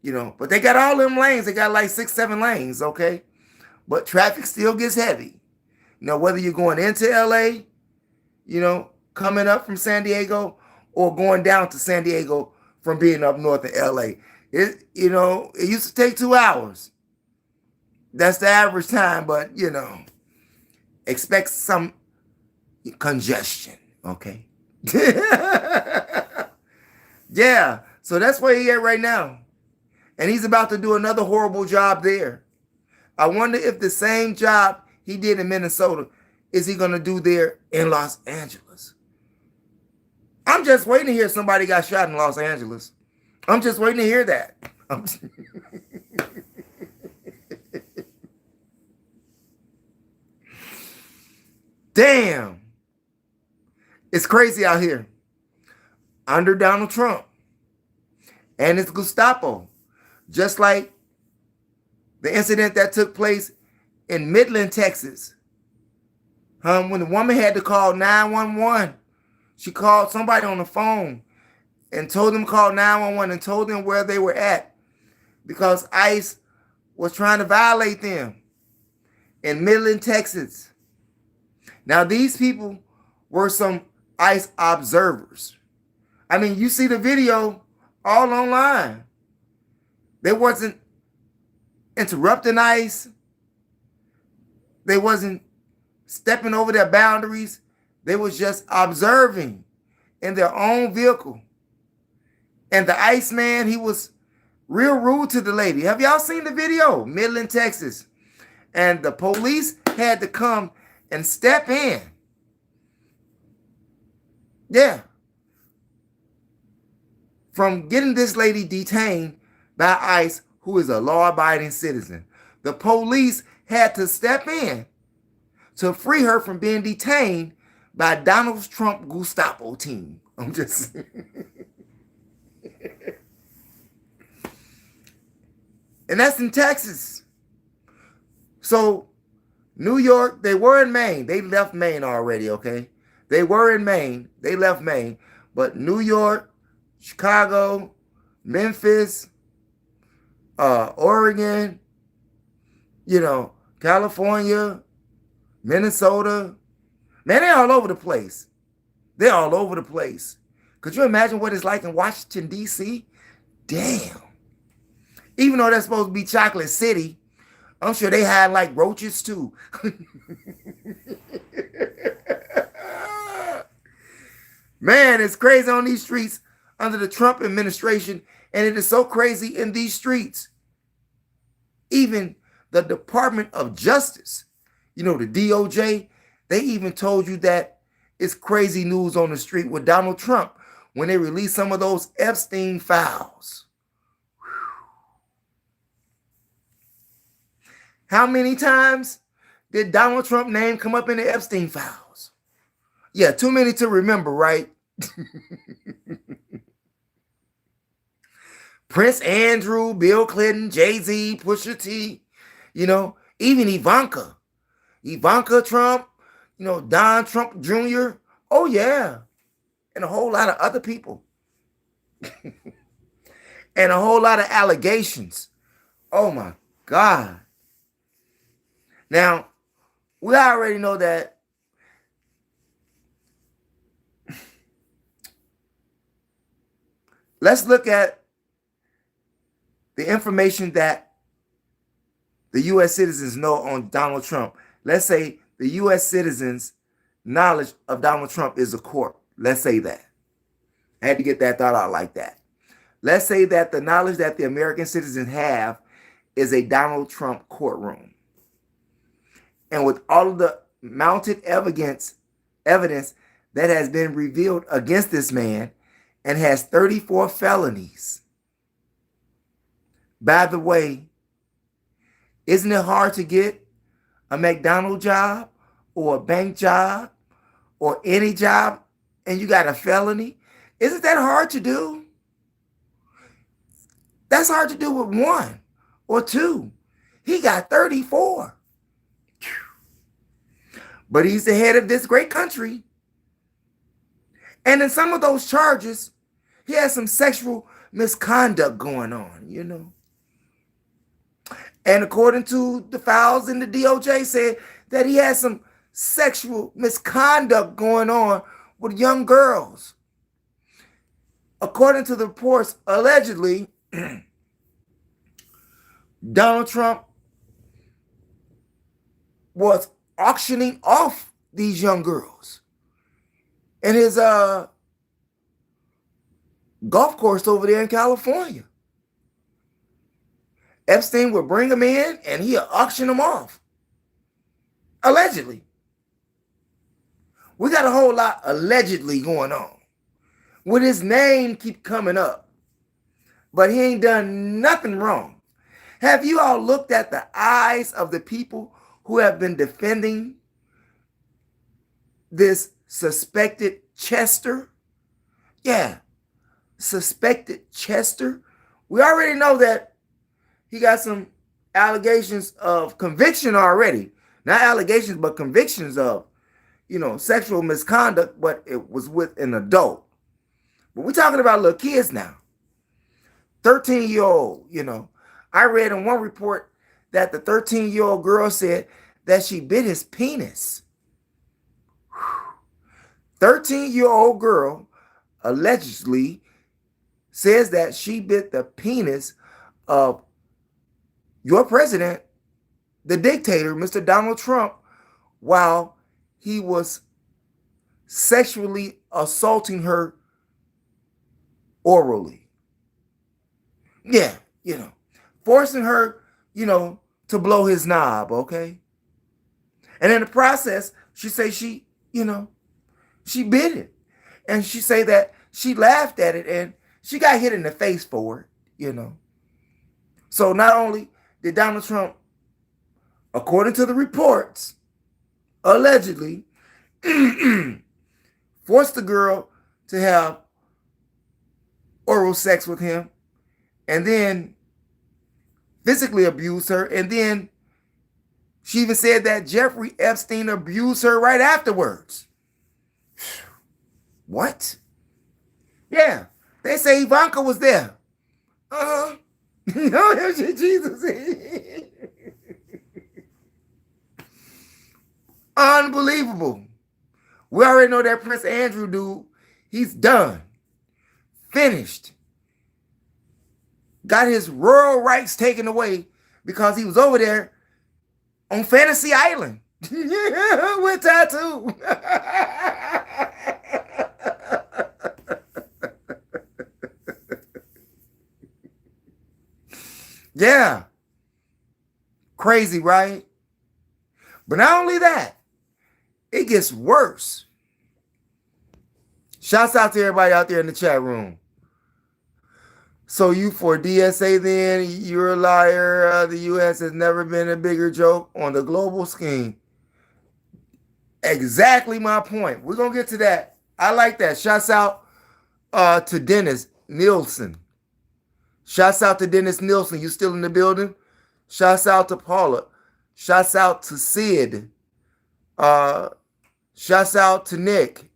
you know, but they got all them lanes. They got like 6, 7 lanes, okay? But traffic still gets heavy. You know, whether you're going into LA, you know, coming up from San Diego, or going down to San Diego from being up north in LA. It, you know, it used to take 2 hours. That's the average time, but, you know, expect some congestion, okay? Yeah, so that's where he at right now. And he's about to do another horrible job there. I wonder if the same job he did in Minnesota, is he going to do there in Los Angeles? I'm just waiting to hear somebody got shot in Los Angeles. I'm just waiting to hear that. Damn. It's crazy out here. Under Donald Trump. And it's Gestapo. Just like the incident that took place in Midland, Texas. When the woman had to call 911. She called somebody on the phone and told them to call 911 and told them where they were at, because ICE was trying to violate them in Midland, Texas. Now, these people were some ICE observers. I mean, you see the video all online. They wasn't interrupting ICE. They wasn't stepping over their boundaries. They was just observing in their own vehicle. And the ICE man, he was real rude to the lady. Have y'all seen the video? Midland, Texas. And the police had to come and step in. Yeah. From getting this lady detained by ICE, who is a law-abiding citizen. The police had to step in to free her from being detained by Donald Trump Gestapo team. I'm just... And that's in Texas. So, New York, they were in Maine. They left Maine already, okay? They were in Maine. They left Maine. But New York, Chicago, Memphis, Oregon, you know, California, Minnesota. Man, they're all over the place. They're all over the place. Could you imagine what it's like in Washington, D.C.? Damn. Even though that's supposed to be Chocolate City, I'm sure they had like roaches too. Man, it's crazy on these streets under the Trump administration, and it is so crazy in these streets. Even the Department of Justice, you know, the DOJ, they even told you that it's crazy news on the street with Donald Trump when they released some of those Epstein files. How many times did Donald Trump's name come up in the Epstein files? Yeah, too many to remember, right? Prince Andrew, Bill Clinton, Jay-Z, Pusha T, you know, Even Ivanka Trump, Don Trump Jr. Oh, yeah. And a whole lot of other people. And a whole lot of allegations. Oh, my God. Now, we already know that let's look at the information that the U.S. citizens know on Donald Trump. Let's say the U.S. citizens' knowledge of Donald Trump is a court. Let's say that. I had to get that thought out like that. Let's say that the knowledge that the American citizens have is a Donald Trump courtroom. And with all of the mounted evidence that has been revealed against this man and has 34 felonies. By the way, isn't it hard to get a McDonald's job or a bank job or any job and you got a felony? Isn't that hard to do? That's hard to do with one or two. He got 34. But he's the head of this great country. And in some of those charges, he has some sexual misconduct going on, And according to the files in the DOJ said that he has some sexual misconduct going on with young girls. According to the reports, allegedly, Donald Trump was auctioning off these young girls in his golf course over there in California. Epstein would bring them in and he'd auction them off. Allegedly. We got a whole lot allegedly going on. With his name keep coming up. But he ain't done nothing wrong. Have you all looked at the eyes of the people who have been defending this suspected Chester? Yeah, suspected Chester. We already know that he got some allegations of conviction already. Not allegations, but convictions of, sexual misconduct, but it was with an adult. But we're talking about little kids now. 13-year-old, I read in one report that the 13-year-old girl said that she bit his penis. 13-year-old girl allegedly says that she bit the penis of your president, the dictator, Mr. Donald Trump, while he was sexually assaulting her orally. Yeah, forcing her, to blow his knob, okay? And in the process, she say she bit it. And she say that she laughed at it and she got hit in the face for it, So not only did Donald Trump, according to the reports, allegedly force the girl to have oral sex with him and then physically abuse her. And then she even said that Jeffrey Epstein abused her right afterwards. What? Yeah, they say Ivanka was there. No, Jesus. Unbelievable. We already know that Prince Andrew dude, he's done. Finished. Got his royal rights taken away because he was over there on Fantasy Island with tattoo. Yeah. Crazy, right? But not only that, it gets worse. Shouts out to everybody out there in the chat room. So you for DSA then, you're a liar. The U.S. has never been a bigger joke on the global scheme. Exactly my point. We're going to get to that. I like that. Shouts out to Dennis Nielsen. Shouts out to Dennis Nielsen. You still in the building? Shouts out to Paula. Shouts out to Sid. Uh, shouts out to Nick.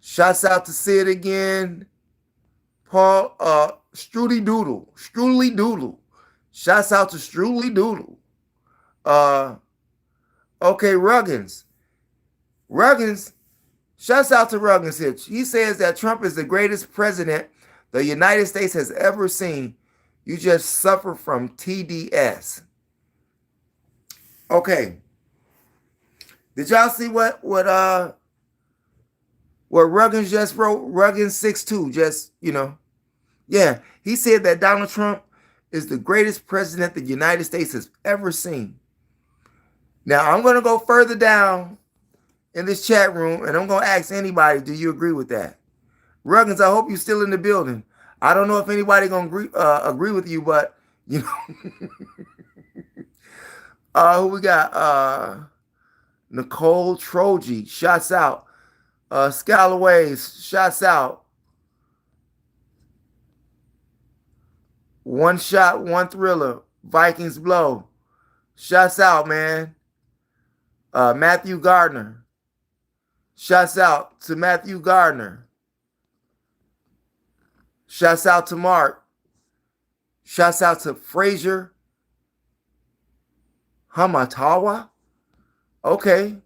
Shouts out to Sid again. Paul, Strudely Doodle. Strudely Doodle. Shouts out to Strudely Doodle. Okay, Ruggins. Ruggins, shouts out to Ruggins here. He says that Trump is the greatest president the United States has ever seen. You just suffer from TDS. Okay. Did y'all see what Ruggins just wrote? Ruggins 6'2", just, Yeah, he said that Donald Trump is the greatest president the United States has ever seen. Now, I'm going to go further down in this chat room, and I'm going to ask anybody, do you agree with that? Ruggins, I hope you're still in the building. I don't know if anybody going to agree with you, but, who we got? Nicole Troji, shouts out. Scalaways, shouts out. One Shot, One Thriller, Vikings Blow. Shouts out, man. Matthew Gardner. Shouts out to Matthew Gardner. Shouts out to Mark. Shouts out to Fraser Hamatawa. Okay.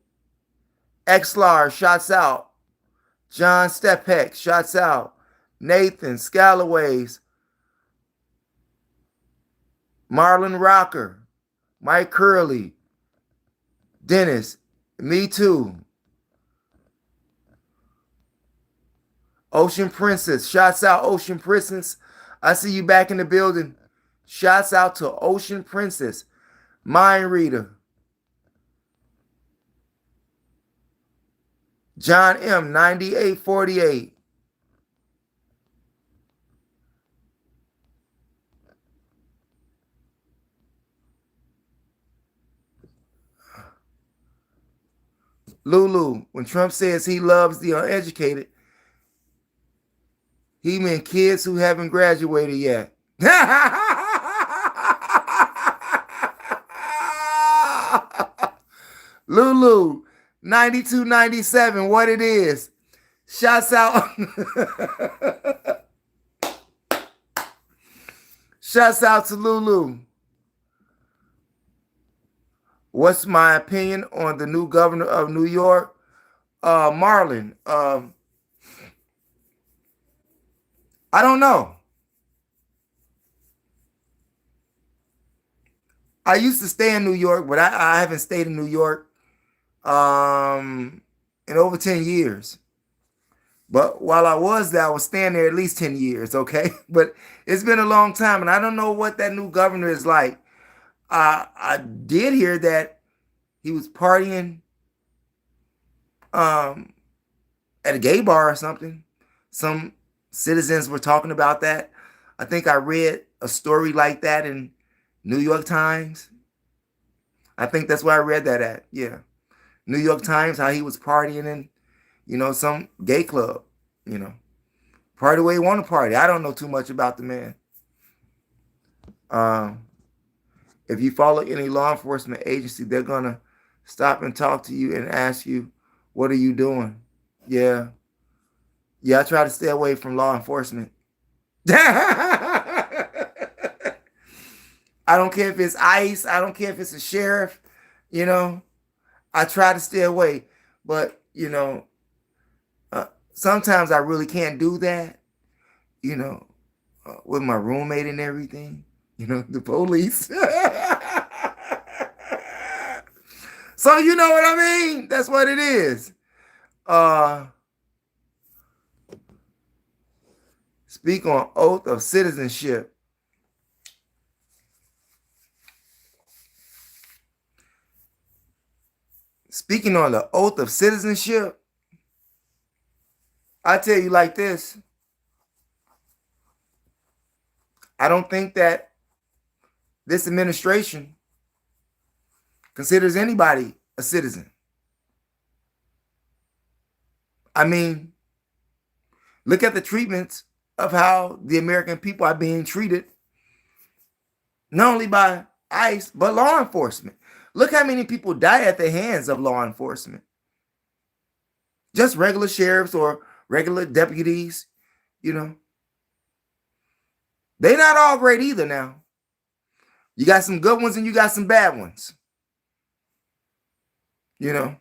Xlar, shouts out. John Stepek, shouts out. Nathan Scalaways. Marlon Rocker. Mike Curley. Dennis. Me too. Ocean Princess. Shouts out, Ocean Princess. I see you back in the building. Shouts out to Ocean Princess. Mind Reader. John M. 9848. Lulu, when Trump says he loves the uneducated, he meant kids who haven't graduated yet. Lulu, 9297, what it is. Shouts out. Shouts out to Lulu. What's my opinion on the new governor of New York? Marlon. I don't know. I used to stay in New York, but I haven't stayed in New York in over 10 years. But while I was there, I was staying there at least 10 years, okay? But it's been a long time, and I don't know what that new governor is like. I did hear that he was partying at a gay bar or something. Some citizens were talking about that. I think I read a story like that in New York Times. I think that's where I read that at. Yeah. New York Times, how he was partying in, some gay club, Party the way he want to party. I don't know too much about the man. If you follow any law enforcement agency, they're going to stop and talk to you and ask you, what are you doing? Yeah. Yeah, I try to stay away from law enforcement. I don't care if it's ICE. I don't care if it's a sheriff. I try to stay away. But, sometimes I really can't do that, with my roommate and everything. The police. So you know what I mean? That's what it is. Speak on oath of citizenship. Speaking on the oath of citizenship, I tell you like this. I don't think that this administration considers anybody a citizen. I mean, look at the treatments of how the American people are being treated, not only by ICE, but law enforcement. Look how many people die at the hands of law enforcement. Just regular sheriffs or regular deputies, you know. They're not all great either now. You got some good ones and you got some bad ones, you know.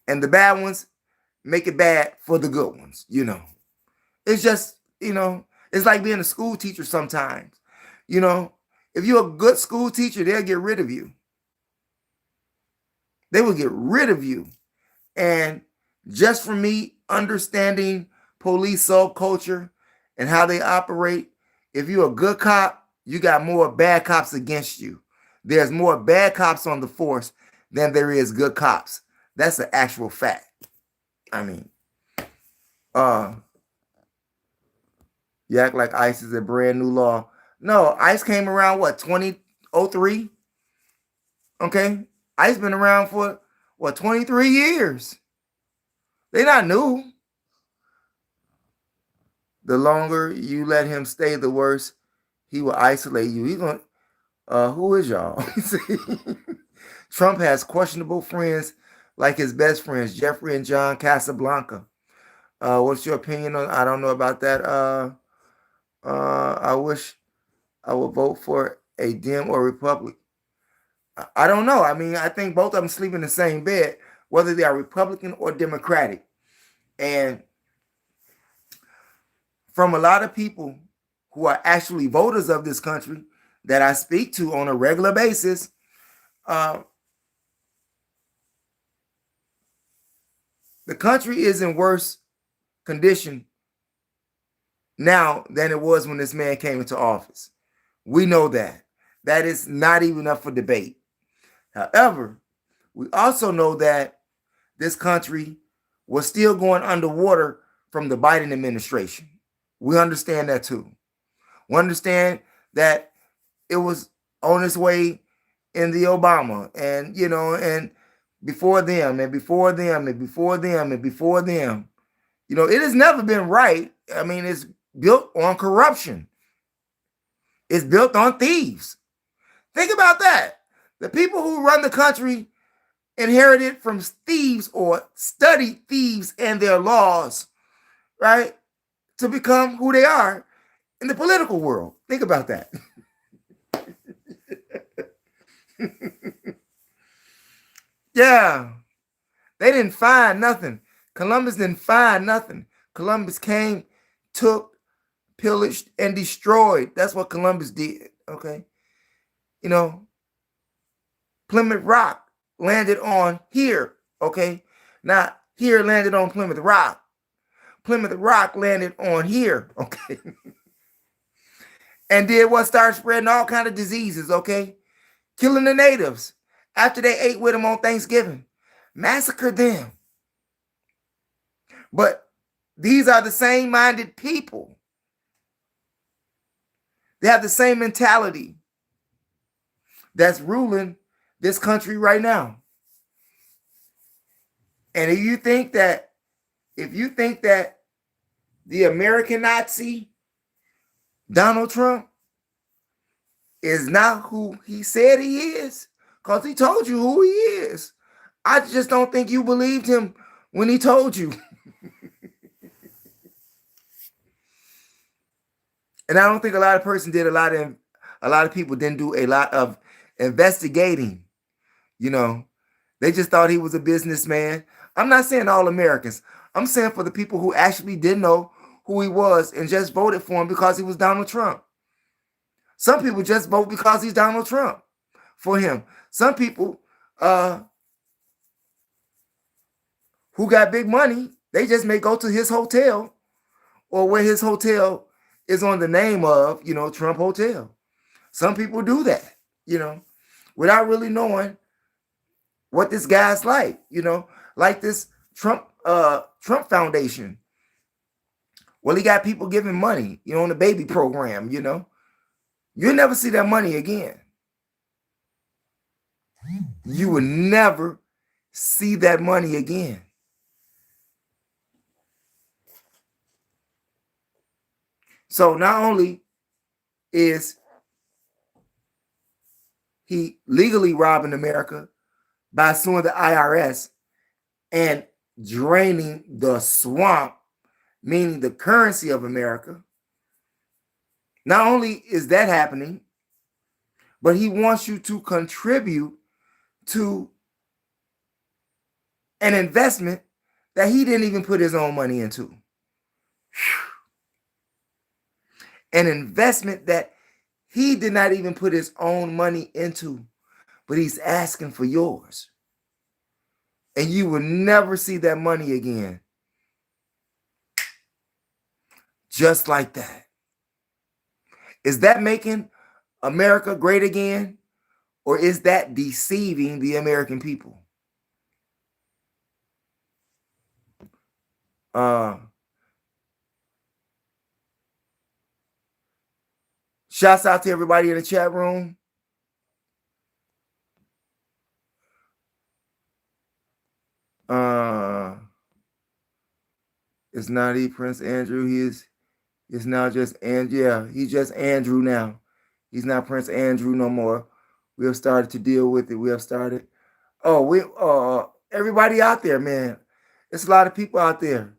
And the bad ones make it bad for the good ones, you know. It's just, you know, it's like being a school teacher sometimes. You know, if you're a good school teacher, they'll get rid of you. They will get rid of you. And just from me understanding police subculture and how they operate, if you're a good cop, you got more bad cops against you. There's more bad cops on the force than there is good cops. That's an actual fact. I mean, you act like ICE is a brand new law. No, ICE came around, what, 2003? Okay? ICE been around for, what, 23 years. They're not new. The longer you let him stay, the worse he will isolate you. He's going, who is y'all? Trump has questionable friends like his best friends, Jeffrey and John Casablanca. What's your opinion on, I don't know about that. I wish I would vote for a Dem or Republic. I don't know. I mean, I think both of them sleep in the same bed, whether they are Republican or Democratic. And from a lot of people who are actually voters of this country that I speak to on a regular basis, the country is in worse condition now than it was when this man came into office. We know that. That is not even up for debate. However, we also know that this country was still going underwater from the Biden administration. We understand that too. We understand that it was on its way in the Obama and, you know, and before them and before them and before them and before them. You know, it has never been right. I mean, it's built on corruption. It's built on thieves. Think about that. The people who run the country inherited from thieves or studied thieves and their laws, right, to become who they are in the political world. Think about that. Yeah, they didn't find nothing. Columbus didn't find nothing. Columbus came, took, pillaged, and destroyed. That's what Columbus did, okay? You know, Plymouth Rock landed on here, okay? Now, here landed on Plymouth Rock. Plymouth Rock landed on here, okay? And did what? Started spreading all kind of diseases, okay? Killing the natives after they ate with them on Thanksgiving. Massacred them. But these are the same-minded people. They have the same mentality that's ruling this country right now. And if you think that the American Nazi, Donald Trump, is not who he said he is, because he told you who he is. I just don't think you believed him when he told you. And I don't think a lot of people didn't do a lot of investigating. You know, they just thought he was a businessman. I'm not saying all Americans. I'm saying for the people who actually didn't know who he was and just voted for him because he was Donald Trump. Some people just vote because he's Donald Trump for him. Some people who got big money, they just may go to his hotel or where his hotel is on the name of, you know, Trump Hotel. Some people do that, you know, without really knowing what this guy's like, you know, like this Trump Foundation. Well, he got people giving money, you know, on the baby program, you know. You'll never see that money again. You will never see that money again. So not only is he legally robbing America by suing the IRS and draining the swamp, meaning the currency of America. Not only is that happening, but he wants you to contribute to an investment that he didn't even put his own money into. An investment that he did not even put his own money into, but he's asking for yours. And you will never see that money again. Just like that. Is that making America great again? Or is that deceiving the American people? Shouts out to everybody in the chat room. It's not Prince Andrew. It's now just Andrew. Yeah, he's just Andrew now. He's not Prince Andrew no more. We have started to deal with it. We have started. Everybody out there, man. It's a lot of people out there.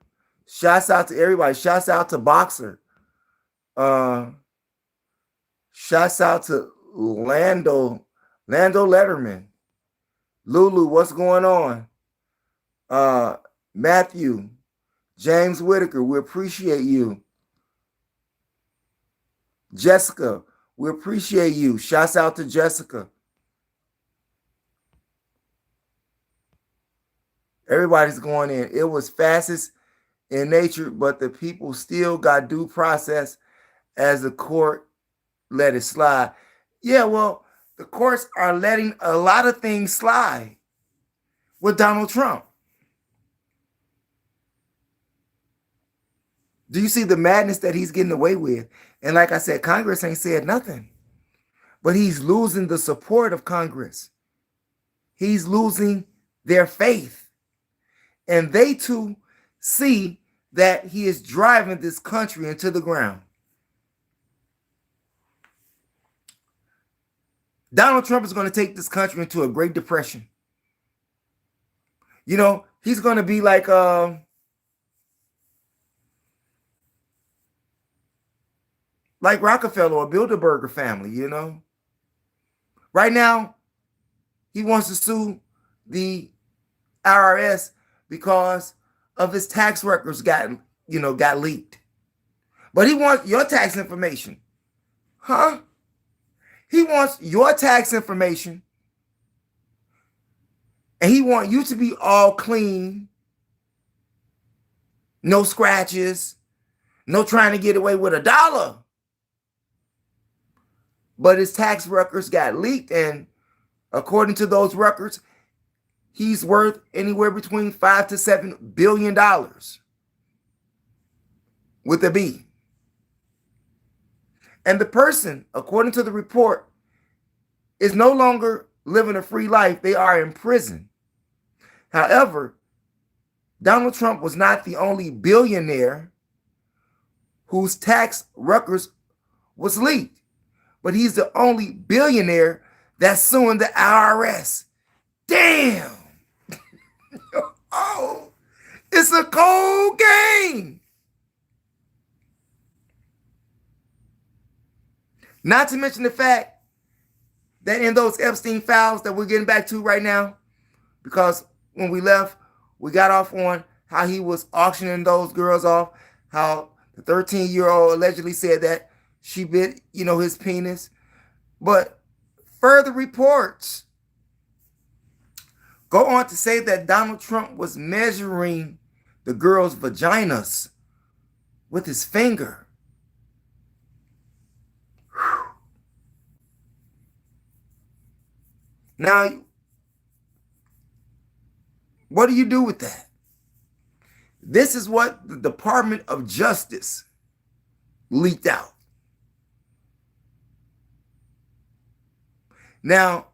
Shouts out to everybody. Shouts out to Boxer. Shouts out to Lando Letterman. Lulu, what's going on? Matthew, James Whitaker, we appreciate you. Jessica, we appreciate you. Shouts out to Jessica. Everybody's going in. It was fastest in nature, but the people still got due process as the court let it slide. Yeah, well, the courts are letting a lot of things slide with Donald Trump. Do you see the madness that he's getting away with? And like I said, Congress ain't said nothing. But he's losing the support of Congress. He's losing their faith. And they too see that he is driving this country into the ground. Donald Trump is going to take this country into a Great Depression. You know, he's going to be like Rockefeller or Bilderberger family, you know. Right now, he wants to sue the IRS because of his tax records got leaked. But he wants your tax information. Huh? He wants your tax information. And he wants you to be all clean. No scratches. No trying to get away with $1. But his tax records got leaked, and according to those records, he's worth anywhere between $5 to $7 billion with a B. And the person, according to the report, is no longer living a free life. They are in prison. However, Donald Trump was not the only billionaire whose tax records was leaked. But he's the only billionaire that's suing the IRS. Damn. Oh, it's a cold game. Not to mention the fact that in those Epstein files that we're getting back to right now, because when we left, we got off on how he was auctioning those girls off, how the 13-year-old allegedly said that she bit, his penis. But further reports go on to say that Donald Trump was measuring the girls' vaginas with his finger. Whew. Now, what do you do with that? This is what the Department of Justice leaked out. Now,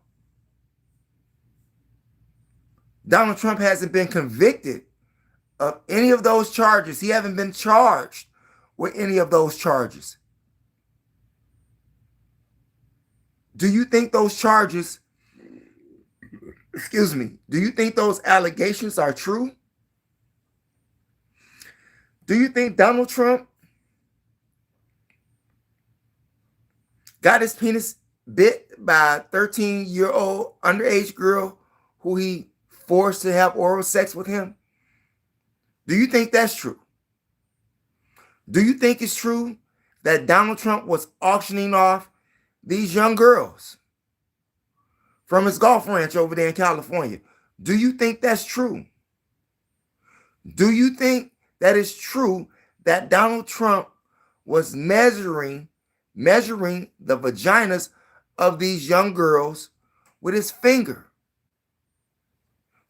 Donald Trump hasn't been convicted of any of those charges. He hasn't been charged with any of those charges. Do you think those charges, excuse me, do you think those allegations are true? Do you think Donald Trump got his penis bit by a 13-year-old underage girl who he forced to have oral sex with him? Do you think that's true? Do you think it's true that Donald Trump was auctioning off these young girls from his golf ranch over there in California? Do you think that's true? Do you think that it's true that Donald Trump was measuring the vaginas of these young girls with his finger?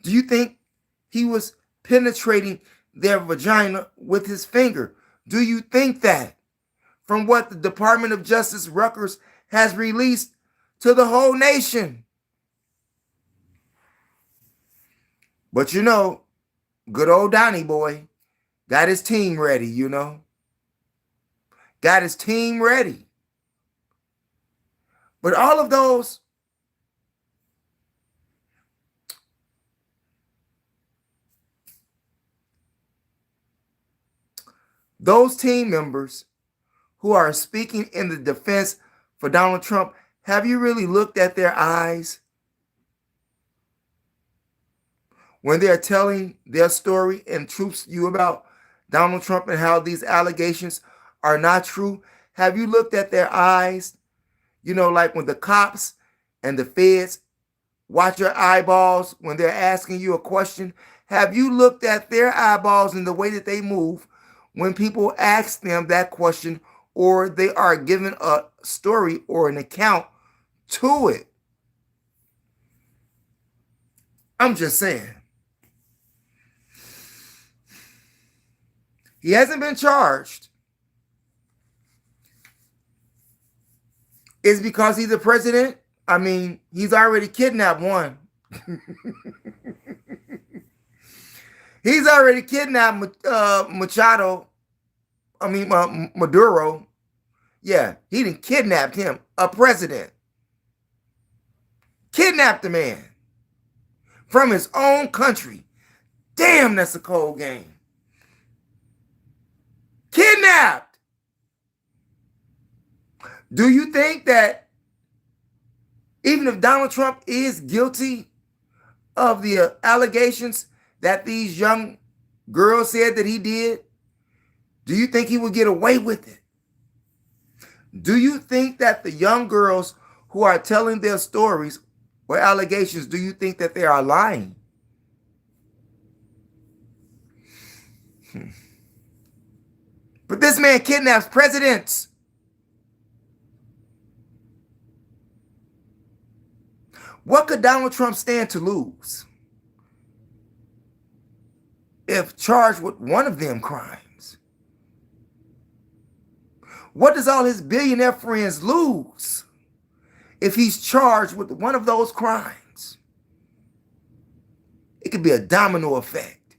Do you think he was penetrating their vagina with his finger? Do you think that from what the Department of Justice records has released to the whole nation? But you know, good old Donnie boy got his team ready, you know. Got his team ready. But all of those team members who are speaking in the defense for Donald Trump, have you really looked at their eyes when they're telling their story and truths to you about Donald Trump and how these allegations are not true? Have you looked at their eyes? You know, like when the cops and the feds watch your eyeballs when they're asking you a question. Have you looked at their eyeballs and the way that they move when people ask them that question, or they are given a story or an account to it? I'm just saying. He hasn't been charged. Is because he's the president? I mean, he's already kidnapped one. He's already kidnapped Maduro. Yeah, he done kidnapped him, a president. Kidnapped the man from his own country. Damn, that's a cold game. Kidnapped. Do you think that even if Donald Trump is guilty of the allegations that these young girls said that he did, do you think he would get away with it? Do you think that the young girls who are telling their stories or allegations, do you think that they are lying? But this man kidnaps presidents. What could Donald Trump stand to lose if charged with one of them crimes? What does all his billionaire friends lose if he's charged with one of those crimes? It could be a domino effect.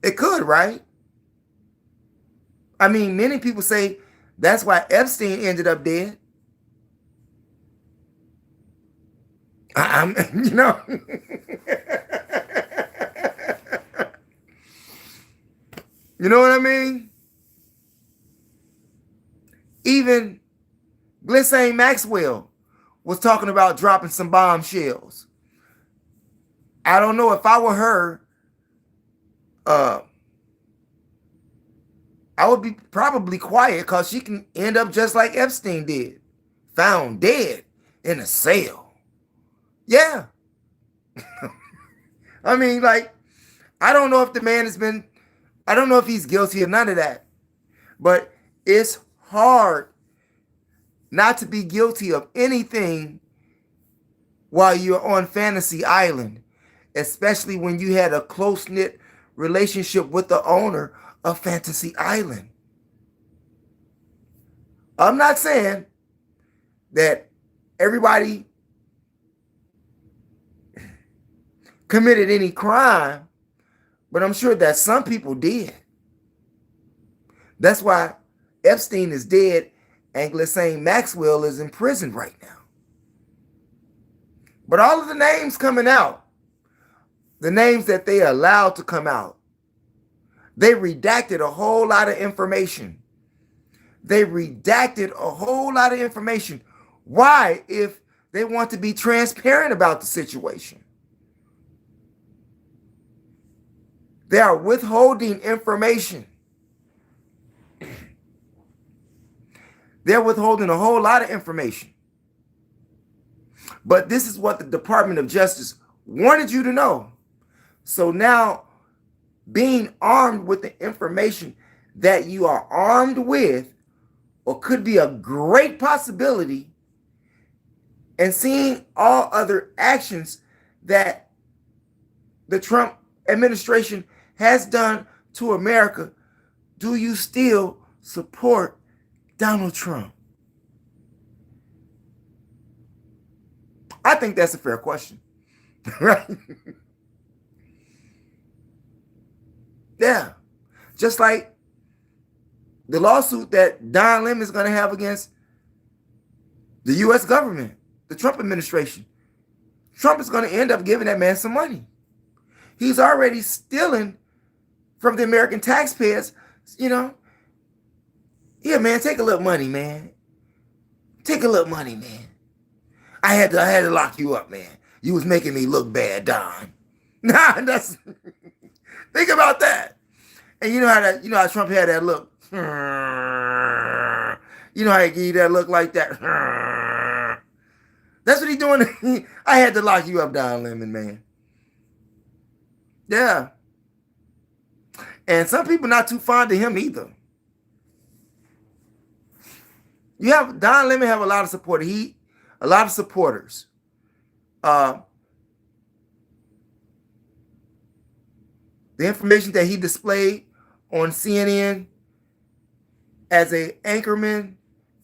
It could, right? I mean, many people say that's why Epstein ended up dead. You know. You know what I mean? Even Ghislaine Maxwell was talking about dropping some bombshells. I don't know if I were her, I would be probably quiet because she can end up just like Epstein did. Found dead in a cell. Yeah. I mean, like, I don't know if the man I don't know if he's guilty of none of that. But it's hard not to be guilty of anything while you're on Fantasy Island, especially when you had a close-knit relationship with the owner of Fantasy Island. I'm not saying that everybody committed any crime, but I'm sure that some people did. That's why Epstein is dead Angela Maxwell is in prison right now. But all of the names coming out, the names that they allowed to come out, they redacted a whole lot of information. They redacted a whole lot of information. Why? If they want to be transparent about the situation. They are withholding information. They're withholding a whole lot of information. But this is what the Department of Justice wanted you to know. So now, being armed with the information that you are armed with, or could be a great possibility, and seeing all other actions that the Trump administration has done to America, do you still support Donald Trump? I think that's a fair question, right? Yeah. Just like the lawsuit that Don Lemon is going to have against the U.S. government, the Trump administration. Trump is going to end up giving that man some money. He's already stealing from the American taxpayers, you know. Yeah, man, take a little money, man. Take a little money, man. I had to lock you up, man. You was making me look bad, Don. Nah, that's think about that. And you know how Trump had that look. You know how he gave you that look like that. That's what he's doing. I had to lock you up, Don Lemon, man. Yeah. And some people not too fond of him either. You have Don Lemon have a lot of support. A lot of supporters. The information that he displayed on CNN as an anchorman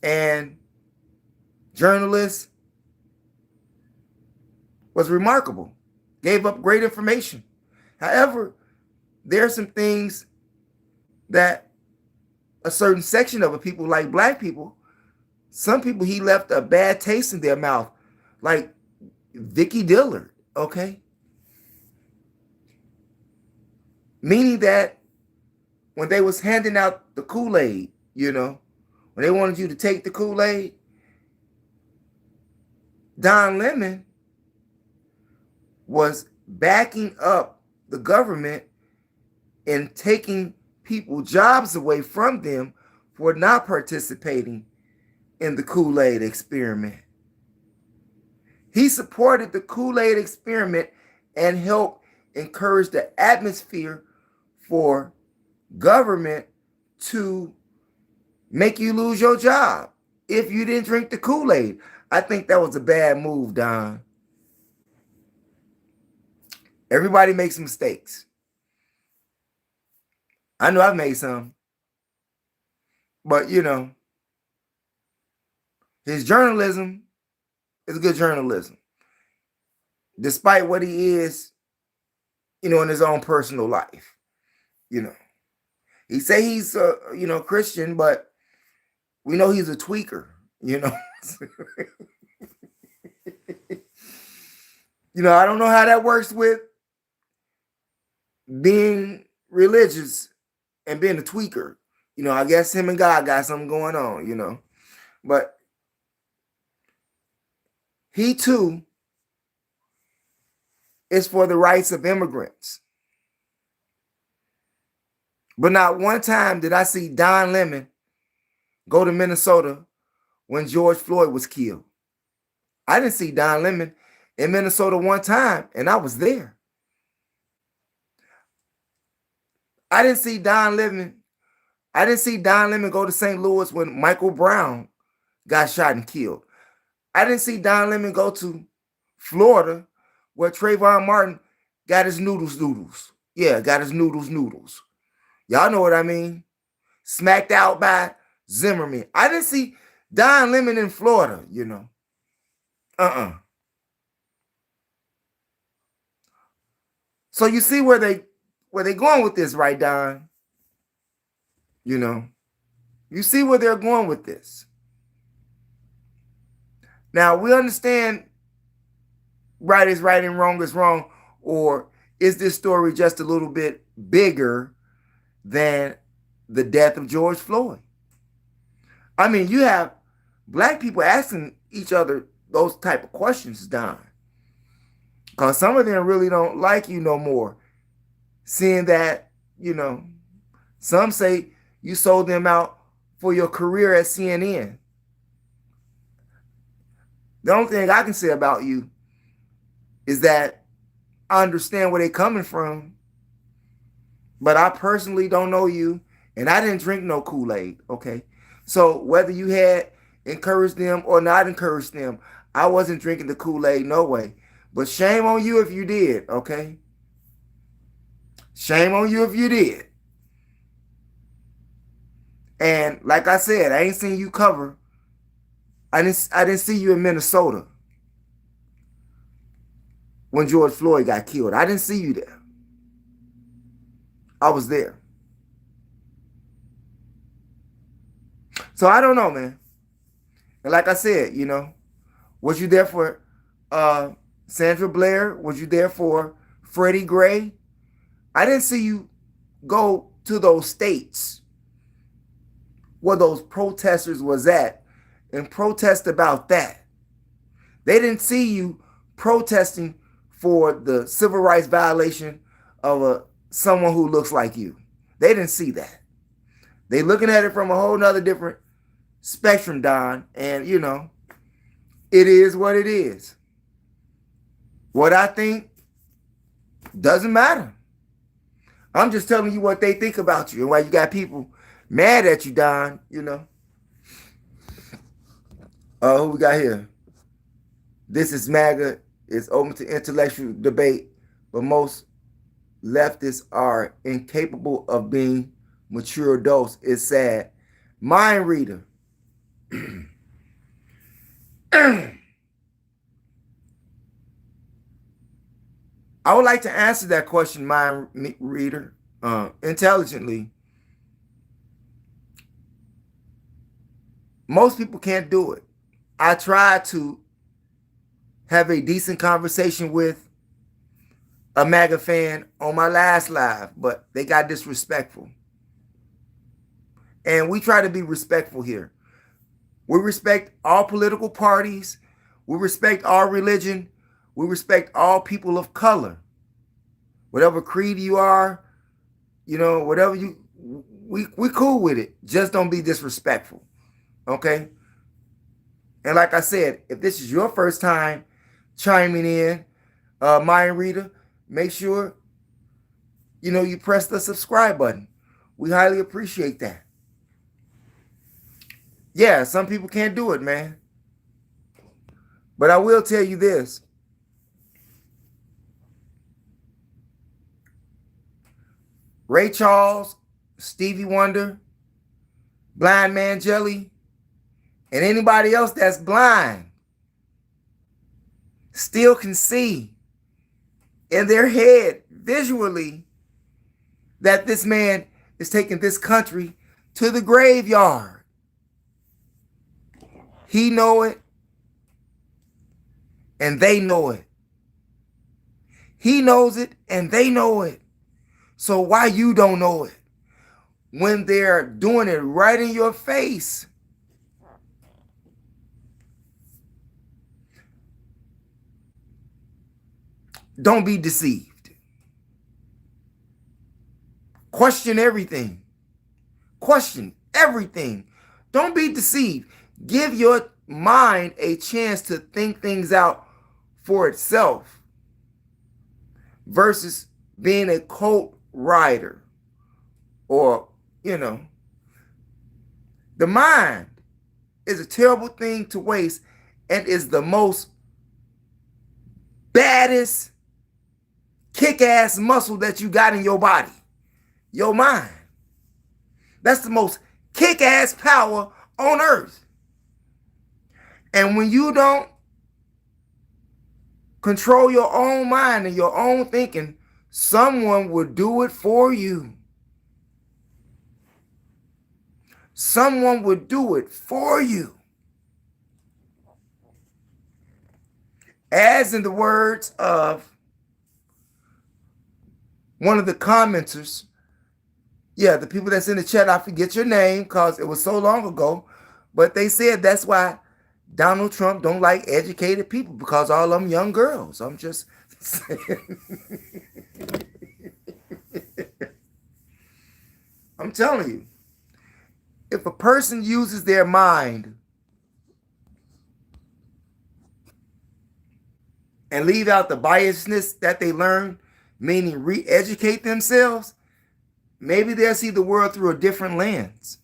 and journalist was remarkable. Gave up great information. However, there are some things that a certain section of people, like black people, some people he left a bad taste in their mouth, like Vicky Dillard, okay? Meaning that when they was handing out the Kool-Aid, you know, when they wanted you to take the Kool-Aid, Don Lemon was backing up the government and taking people jobs away from them for not participating in the Kool-Aid experiment. He supported the Kool-Aid experiment and helped encourage the atmosphere for government to make you lose your job if you didn't drink the Kool-Aid. I think that was a bad move, Don. Everybody makes mistakes. I know I've made some. But, you know, his journalism is good journalism. Despite what he is, you know, in his own personal life. You know, he say he's, you know, Christian, but we know he's a tweaker, you know. You know, I don't know how that works with being religious and being a tweaker. You know, I guess him and God got something going on, you know. But he too is for the rights of immigrants. But not one time did I see Don Lemon go to Minnesota when George Floyd was killed. I didn't see Don Lemon in Minnesota one time, and I was there. I didn't see Don Lemon go to St. Louis when Michael Brown got shot and killed. I didn't see Don Lemon go to Florida where Trayvon Martin got his noodles. Yeah, got his noodles. Y'all know what I mean? Smacked out by Zimmerman. I didn't see Don Lemon in Florida, you know. So you see where they going with this, right, Don? You know, you see where they're going with this. Now, we understand right is right and wrong is wrong, or is this story just a little bit bigger than the death of George Floyd? I mean, you have black people asking each other those type of questions, Don. Because some of them really don't like you no more. Seeing that, some say you sold them out for your career at CNN. The only thing I can say about you is that I understand where they're coming from, but I personally don't know you, and I didn't drink no Kool-Aid, okay? So whether you had encouraged them or not encouraged them, I wasn't drinking the Kool-Aid no way. But shame on you if you did, okay? Shame on you if you did. And like I said, I ain't seen you cover. I didn't see you in Minnesota when George Floyd got killed. I didn't see you there. I was there. So I don't know, man. And like I said, was you there for Sandra Blair? Was you there for Freddie Gray? I didn't see you go to those states where those protesters was at and protest about that. They didn't see you protesting for the civil rights violation of someone who looks like you. They didn't see that. They looking at it from a whole nother different spectrum, Don. And, it is what it is. What I think doesn't matter. I'm just telling you what they think about you and why you got people mad at you, Don, who we got here? This is MAGA. It's open to intellectual debate, but most leftists are incapable of being mature adults. It's sad. Mind reader. I would like to answer that question, mind reader, intelligently. Most people can't do it. I tried to have a decent conversation with a MAGA fan on my last live, but they got disrespectful. And we try to be respectful here. We respect all political parties. We respect all religion. We respect all people of color. Whatever creed you are, whatever we cool with it. Just don't be disrespectful. Okay? And like I said, if this is your first time chiming in, mind reader, make sure, you press the subscribe button. We highly appreciate that. Yeah, some people can't do it, man. But I will tell you this. Ray Charles, Stevie Wonder, Blind Man Jelly, and anybody else that's blind still can see in their head visually that this man is taking this country to the graveyard. He know it, and they know it. He knows it, and they know it. So why you don't know it? When they're doing it right in your face. Don't be deceived. Question everything. Question everything. Don't be deceived. Give your mind a chance to think things out for itself versus being a cult rider or, the mind is a terrible thing to waste and is the most baddest kick-ass muscle that you got in your body. Your mind. That's the most kick-ass power on earth. And when you don't control your own mind and your own thinking, someone will do it for you. Someone will do it for you. As in the words of one of the commenters, yeah, the people that's in the chat, I forget your name because it was so long ago, but they said that's why Donald Trump don't like educated people, because all them young girls. I'm just saying. I'm telling you, if a person uses their mind and leave out the biasness that they learn, meaning re-educate themselves, maybe they'll see the world through a different lens,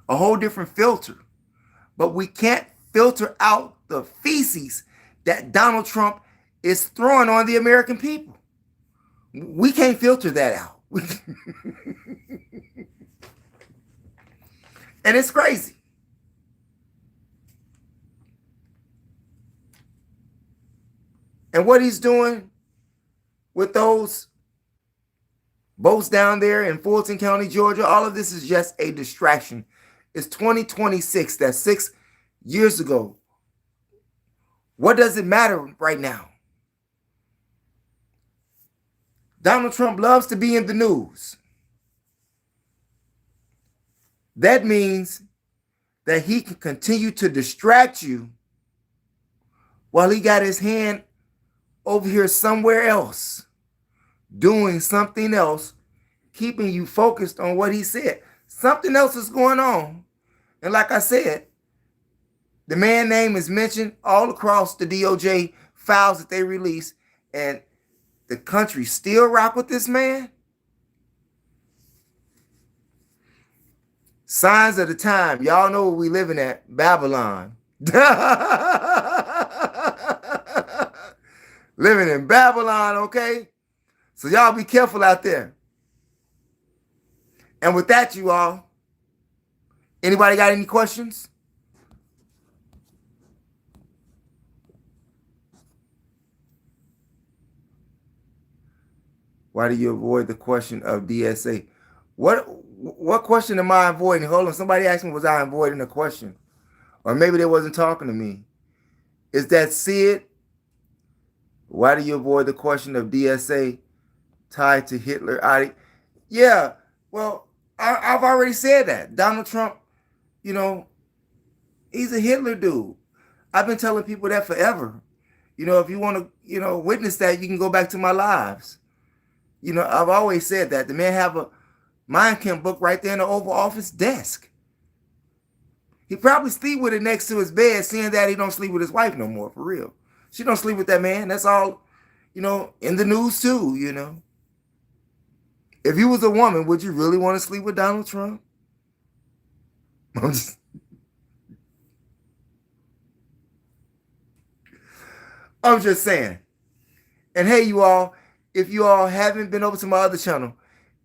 a whole different filter. But we can't filter out the feces that Donald Trump is throwing on the American people. We can't filter that out. And it's crazy. And what he's doing with those boats down there in Fulton County, Georgia, all of this is just a distraction. It's 2026. That's 6 years ago. What does it matter right now? Donald Trump loves to be in the news. That means that he can continue to distract you while he got his hand over here somewhere else, doing something else, keeping you focused on what he said. Something else is going on. And like I said, the man's name is mentioned all across the DOJ files that they release, and the country still rock with this man. Signs of the time. Y'all know where we living at. Babylon. Living in Babylon, okay? So y'all be careful out there. And with that, you all, anybody got any questions? Why do you avoid the question of DSA? What question am I avoiding? Hold on, somebody asked me, was I avoiding a question? Or maybe they wasn't talking to me. Is that Sid? Why do you avoid the question of DSA tied to Hitler? Yeah, well, I've already said that. Donald Trump, you know, he's a Hitler dude. I've been telling people that forever. You know, if you want to, witness that, you can go back to my lives. I've always said that. The man have a Mind Camp book right there in the Oval Office desk. He probably sleep with it next to his bed, seeing that he don't sleep with his wife no more, for real. She don't sleep with that man. That's all, in the news too, If you was a woman, would you really want to sleep with Donald Trump? I'm just saying. And hey, you all, if you all haven't been over to my other channel,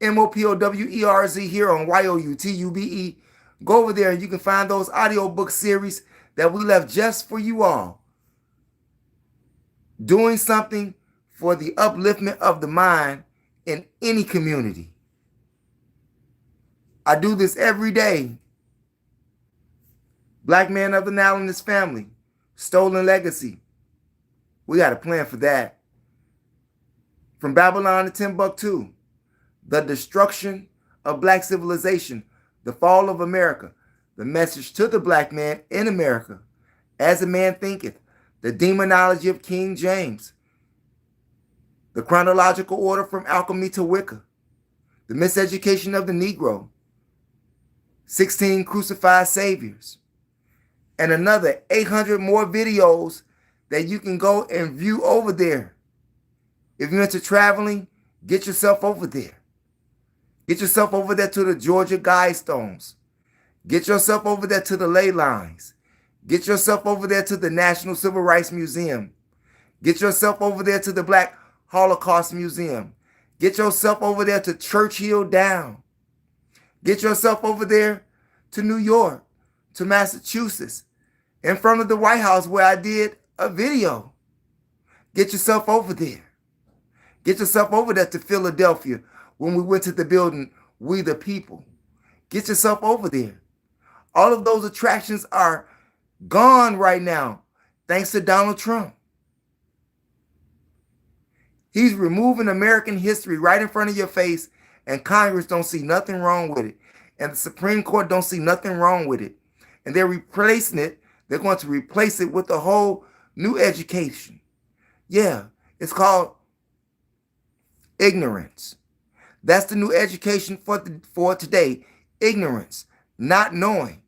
MOPOWERZ here on YOUTUBE, go over there and you can find those audiobook series that we left just for you all. Doing something for the upliftment of the mind in any community. I do this every day. Black Man of the Nile and his family. Stolen legacy. We got a plan for that. From Babylon to Timbuktu. The destruction of black civilization. The fall of America. The message to the black man in America. As a man thinketh. The demonology of King James. The chronological order from alchemy to Wicca. The miseducation of the Negro. 16 crucified saviors. And another 800 more videos that you can go and view over there. If you're into traveling, get yourself over there. Get yourself over there to the Georgia Guidestones. Get yourself over there to the ley lines. Get yourself over there to the National Civil Rights Museum. Get yourself over there to the Black Holocaust Museum. Get yourself over there to Churchill Down. Get yourself over there to New York, to Massachusetts, in front of the White House where I did a video. Get yourself over there. Get yourself over there to Philadelphia when we went to the building, We the People. Get yourself over there. All of those attractions are gone right now, thanks to Donald Trump. He's removing American history right in front of your face, and Congress don't see nothing wrong with it. And the Supreme Court don't see nothing wrong with it. And they're replacing it. They're going to replace it with a whole new education. Yeah, it's called ignorance. That's the new education for today. Ignorance, not knowing.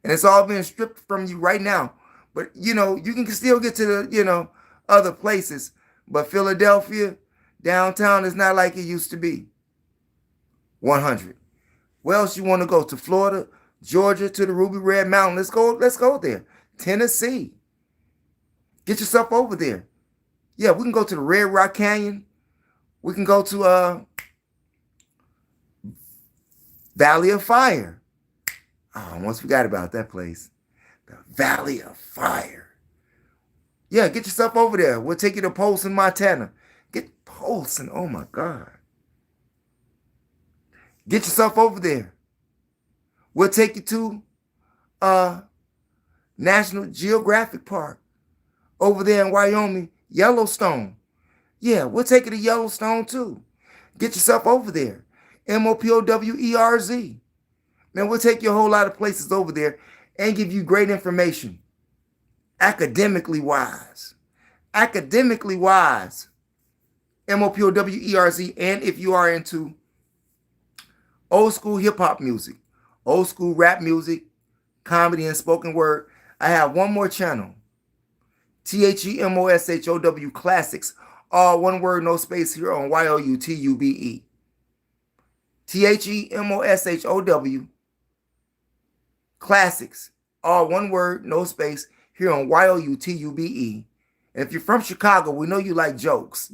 And it's all being stripped from you right now. But, you can still get to the, other places. But Philadelphia, downtown is not like it used to be. 100. Where else you want to go? To Florida, Georgia, to the Ruby Red Mountain. Let's go there. Tennessee. Get yourself over there. Yeah, we can go to the Red Rock Canyon. We can go to Valley of Fire. Oh, I almost forgot about that place. The Valley of Fire. Yeah, get yourself over there. We'll take you to Polson, Montana. Get Polson. Oh, my God. Get yourself over there. We'll take you to National Geographic Park over there in Wyoming, Yellowstone. Yeah, we'll take you to Yellowstone too. Get yourself over there. MOPOWERZ. Man, we'll take you a whole lot of places over there and give you great information. Academically wise. Academically wise. MOPOWERZ. And if you are into old school hip hop music, old school rap music, comedy and spoken word, I have one more channel. THEMOSHOW Classics. All one word, no space here on YOUTUBE. THEMOSHOW Classics. All one word, no space here on YOUTUBE. And if you're from Chicago, we know you like jokes,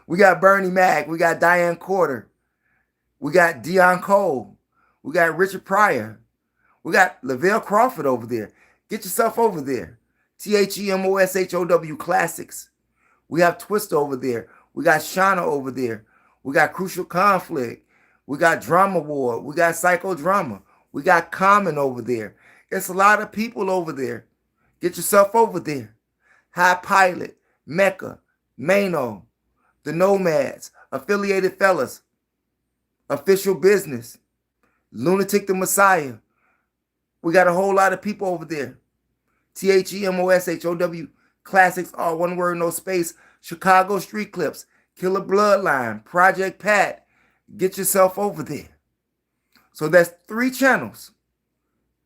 We got Bernie Mac. We got Diane Corder. We got Dion Cole. We got Richard Pryor. We got Lavelle Crawford over there. Get yourself over there. THEMOSHOW Classics. We have Twist over there. We got Shauna over there. We got Crucial Conflict. We got Drama War. We got Psychodrama. We got Common over there. It's a lot of people over there. Get yourself over there. High Pilot, Mecca, Mano, The Nomads, Affiliated Fellas, Official Business, Lunatic the Messiah. We got a whole lot of people over there. THEMOSHOW Classics, all one word, no space. Chicago Street Clips, Killer Bloodline, Project Pat. Get yourself over there. So that's 3 channels.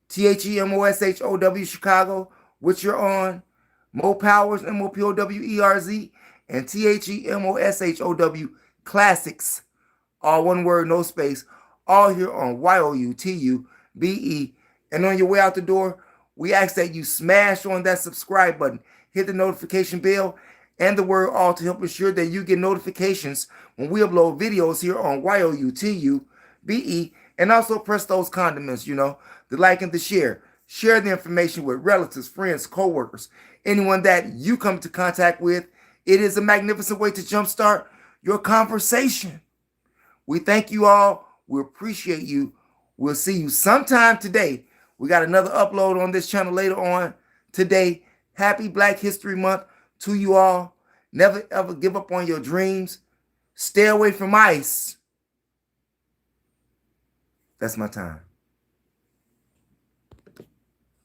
THEMOSHOW Chicago, which you're on. Mo Powers, MOPOWERZ, and THEMOSHOW Classics, all one word, no space. All here on YOUTUBE. And on your way out the door, we ask that you smash on that subscribe button, hit the notification bell, and the word all to help ensure that you get notifications when we upload videos here on YOUTUBE. And also press those condiments, the like and the share. Share the information with relatives, friends, co-workers, anyone that you come into contact with. It is a magnificent way to jumpstart your conversation. We thank you all. We appreciate you. We'll see you sometime today. We got another upload on this channel later on today. Happy Black History Month to you all. Never, ever give up on your dreams. Stay away from ICE. That's my time.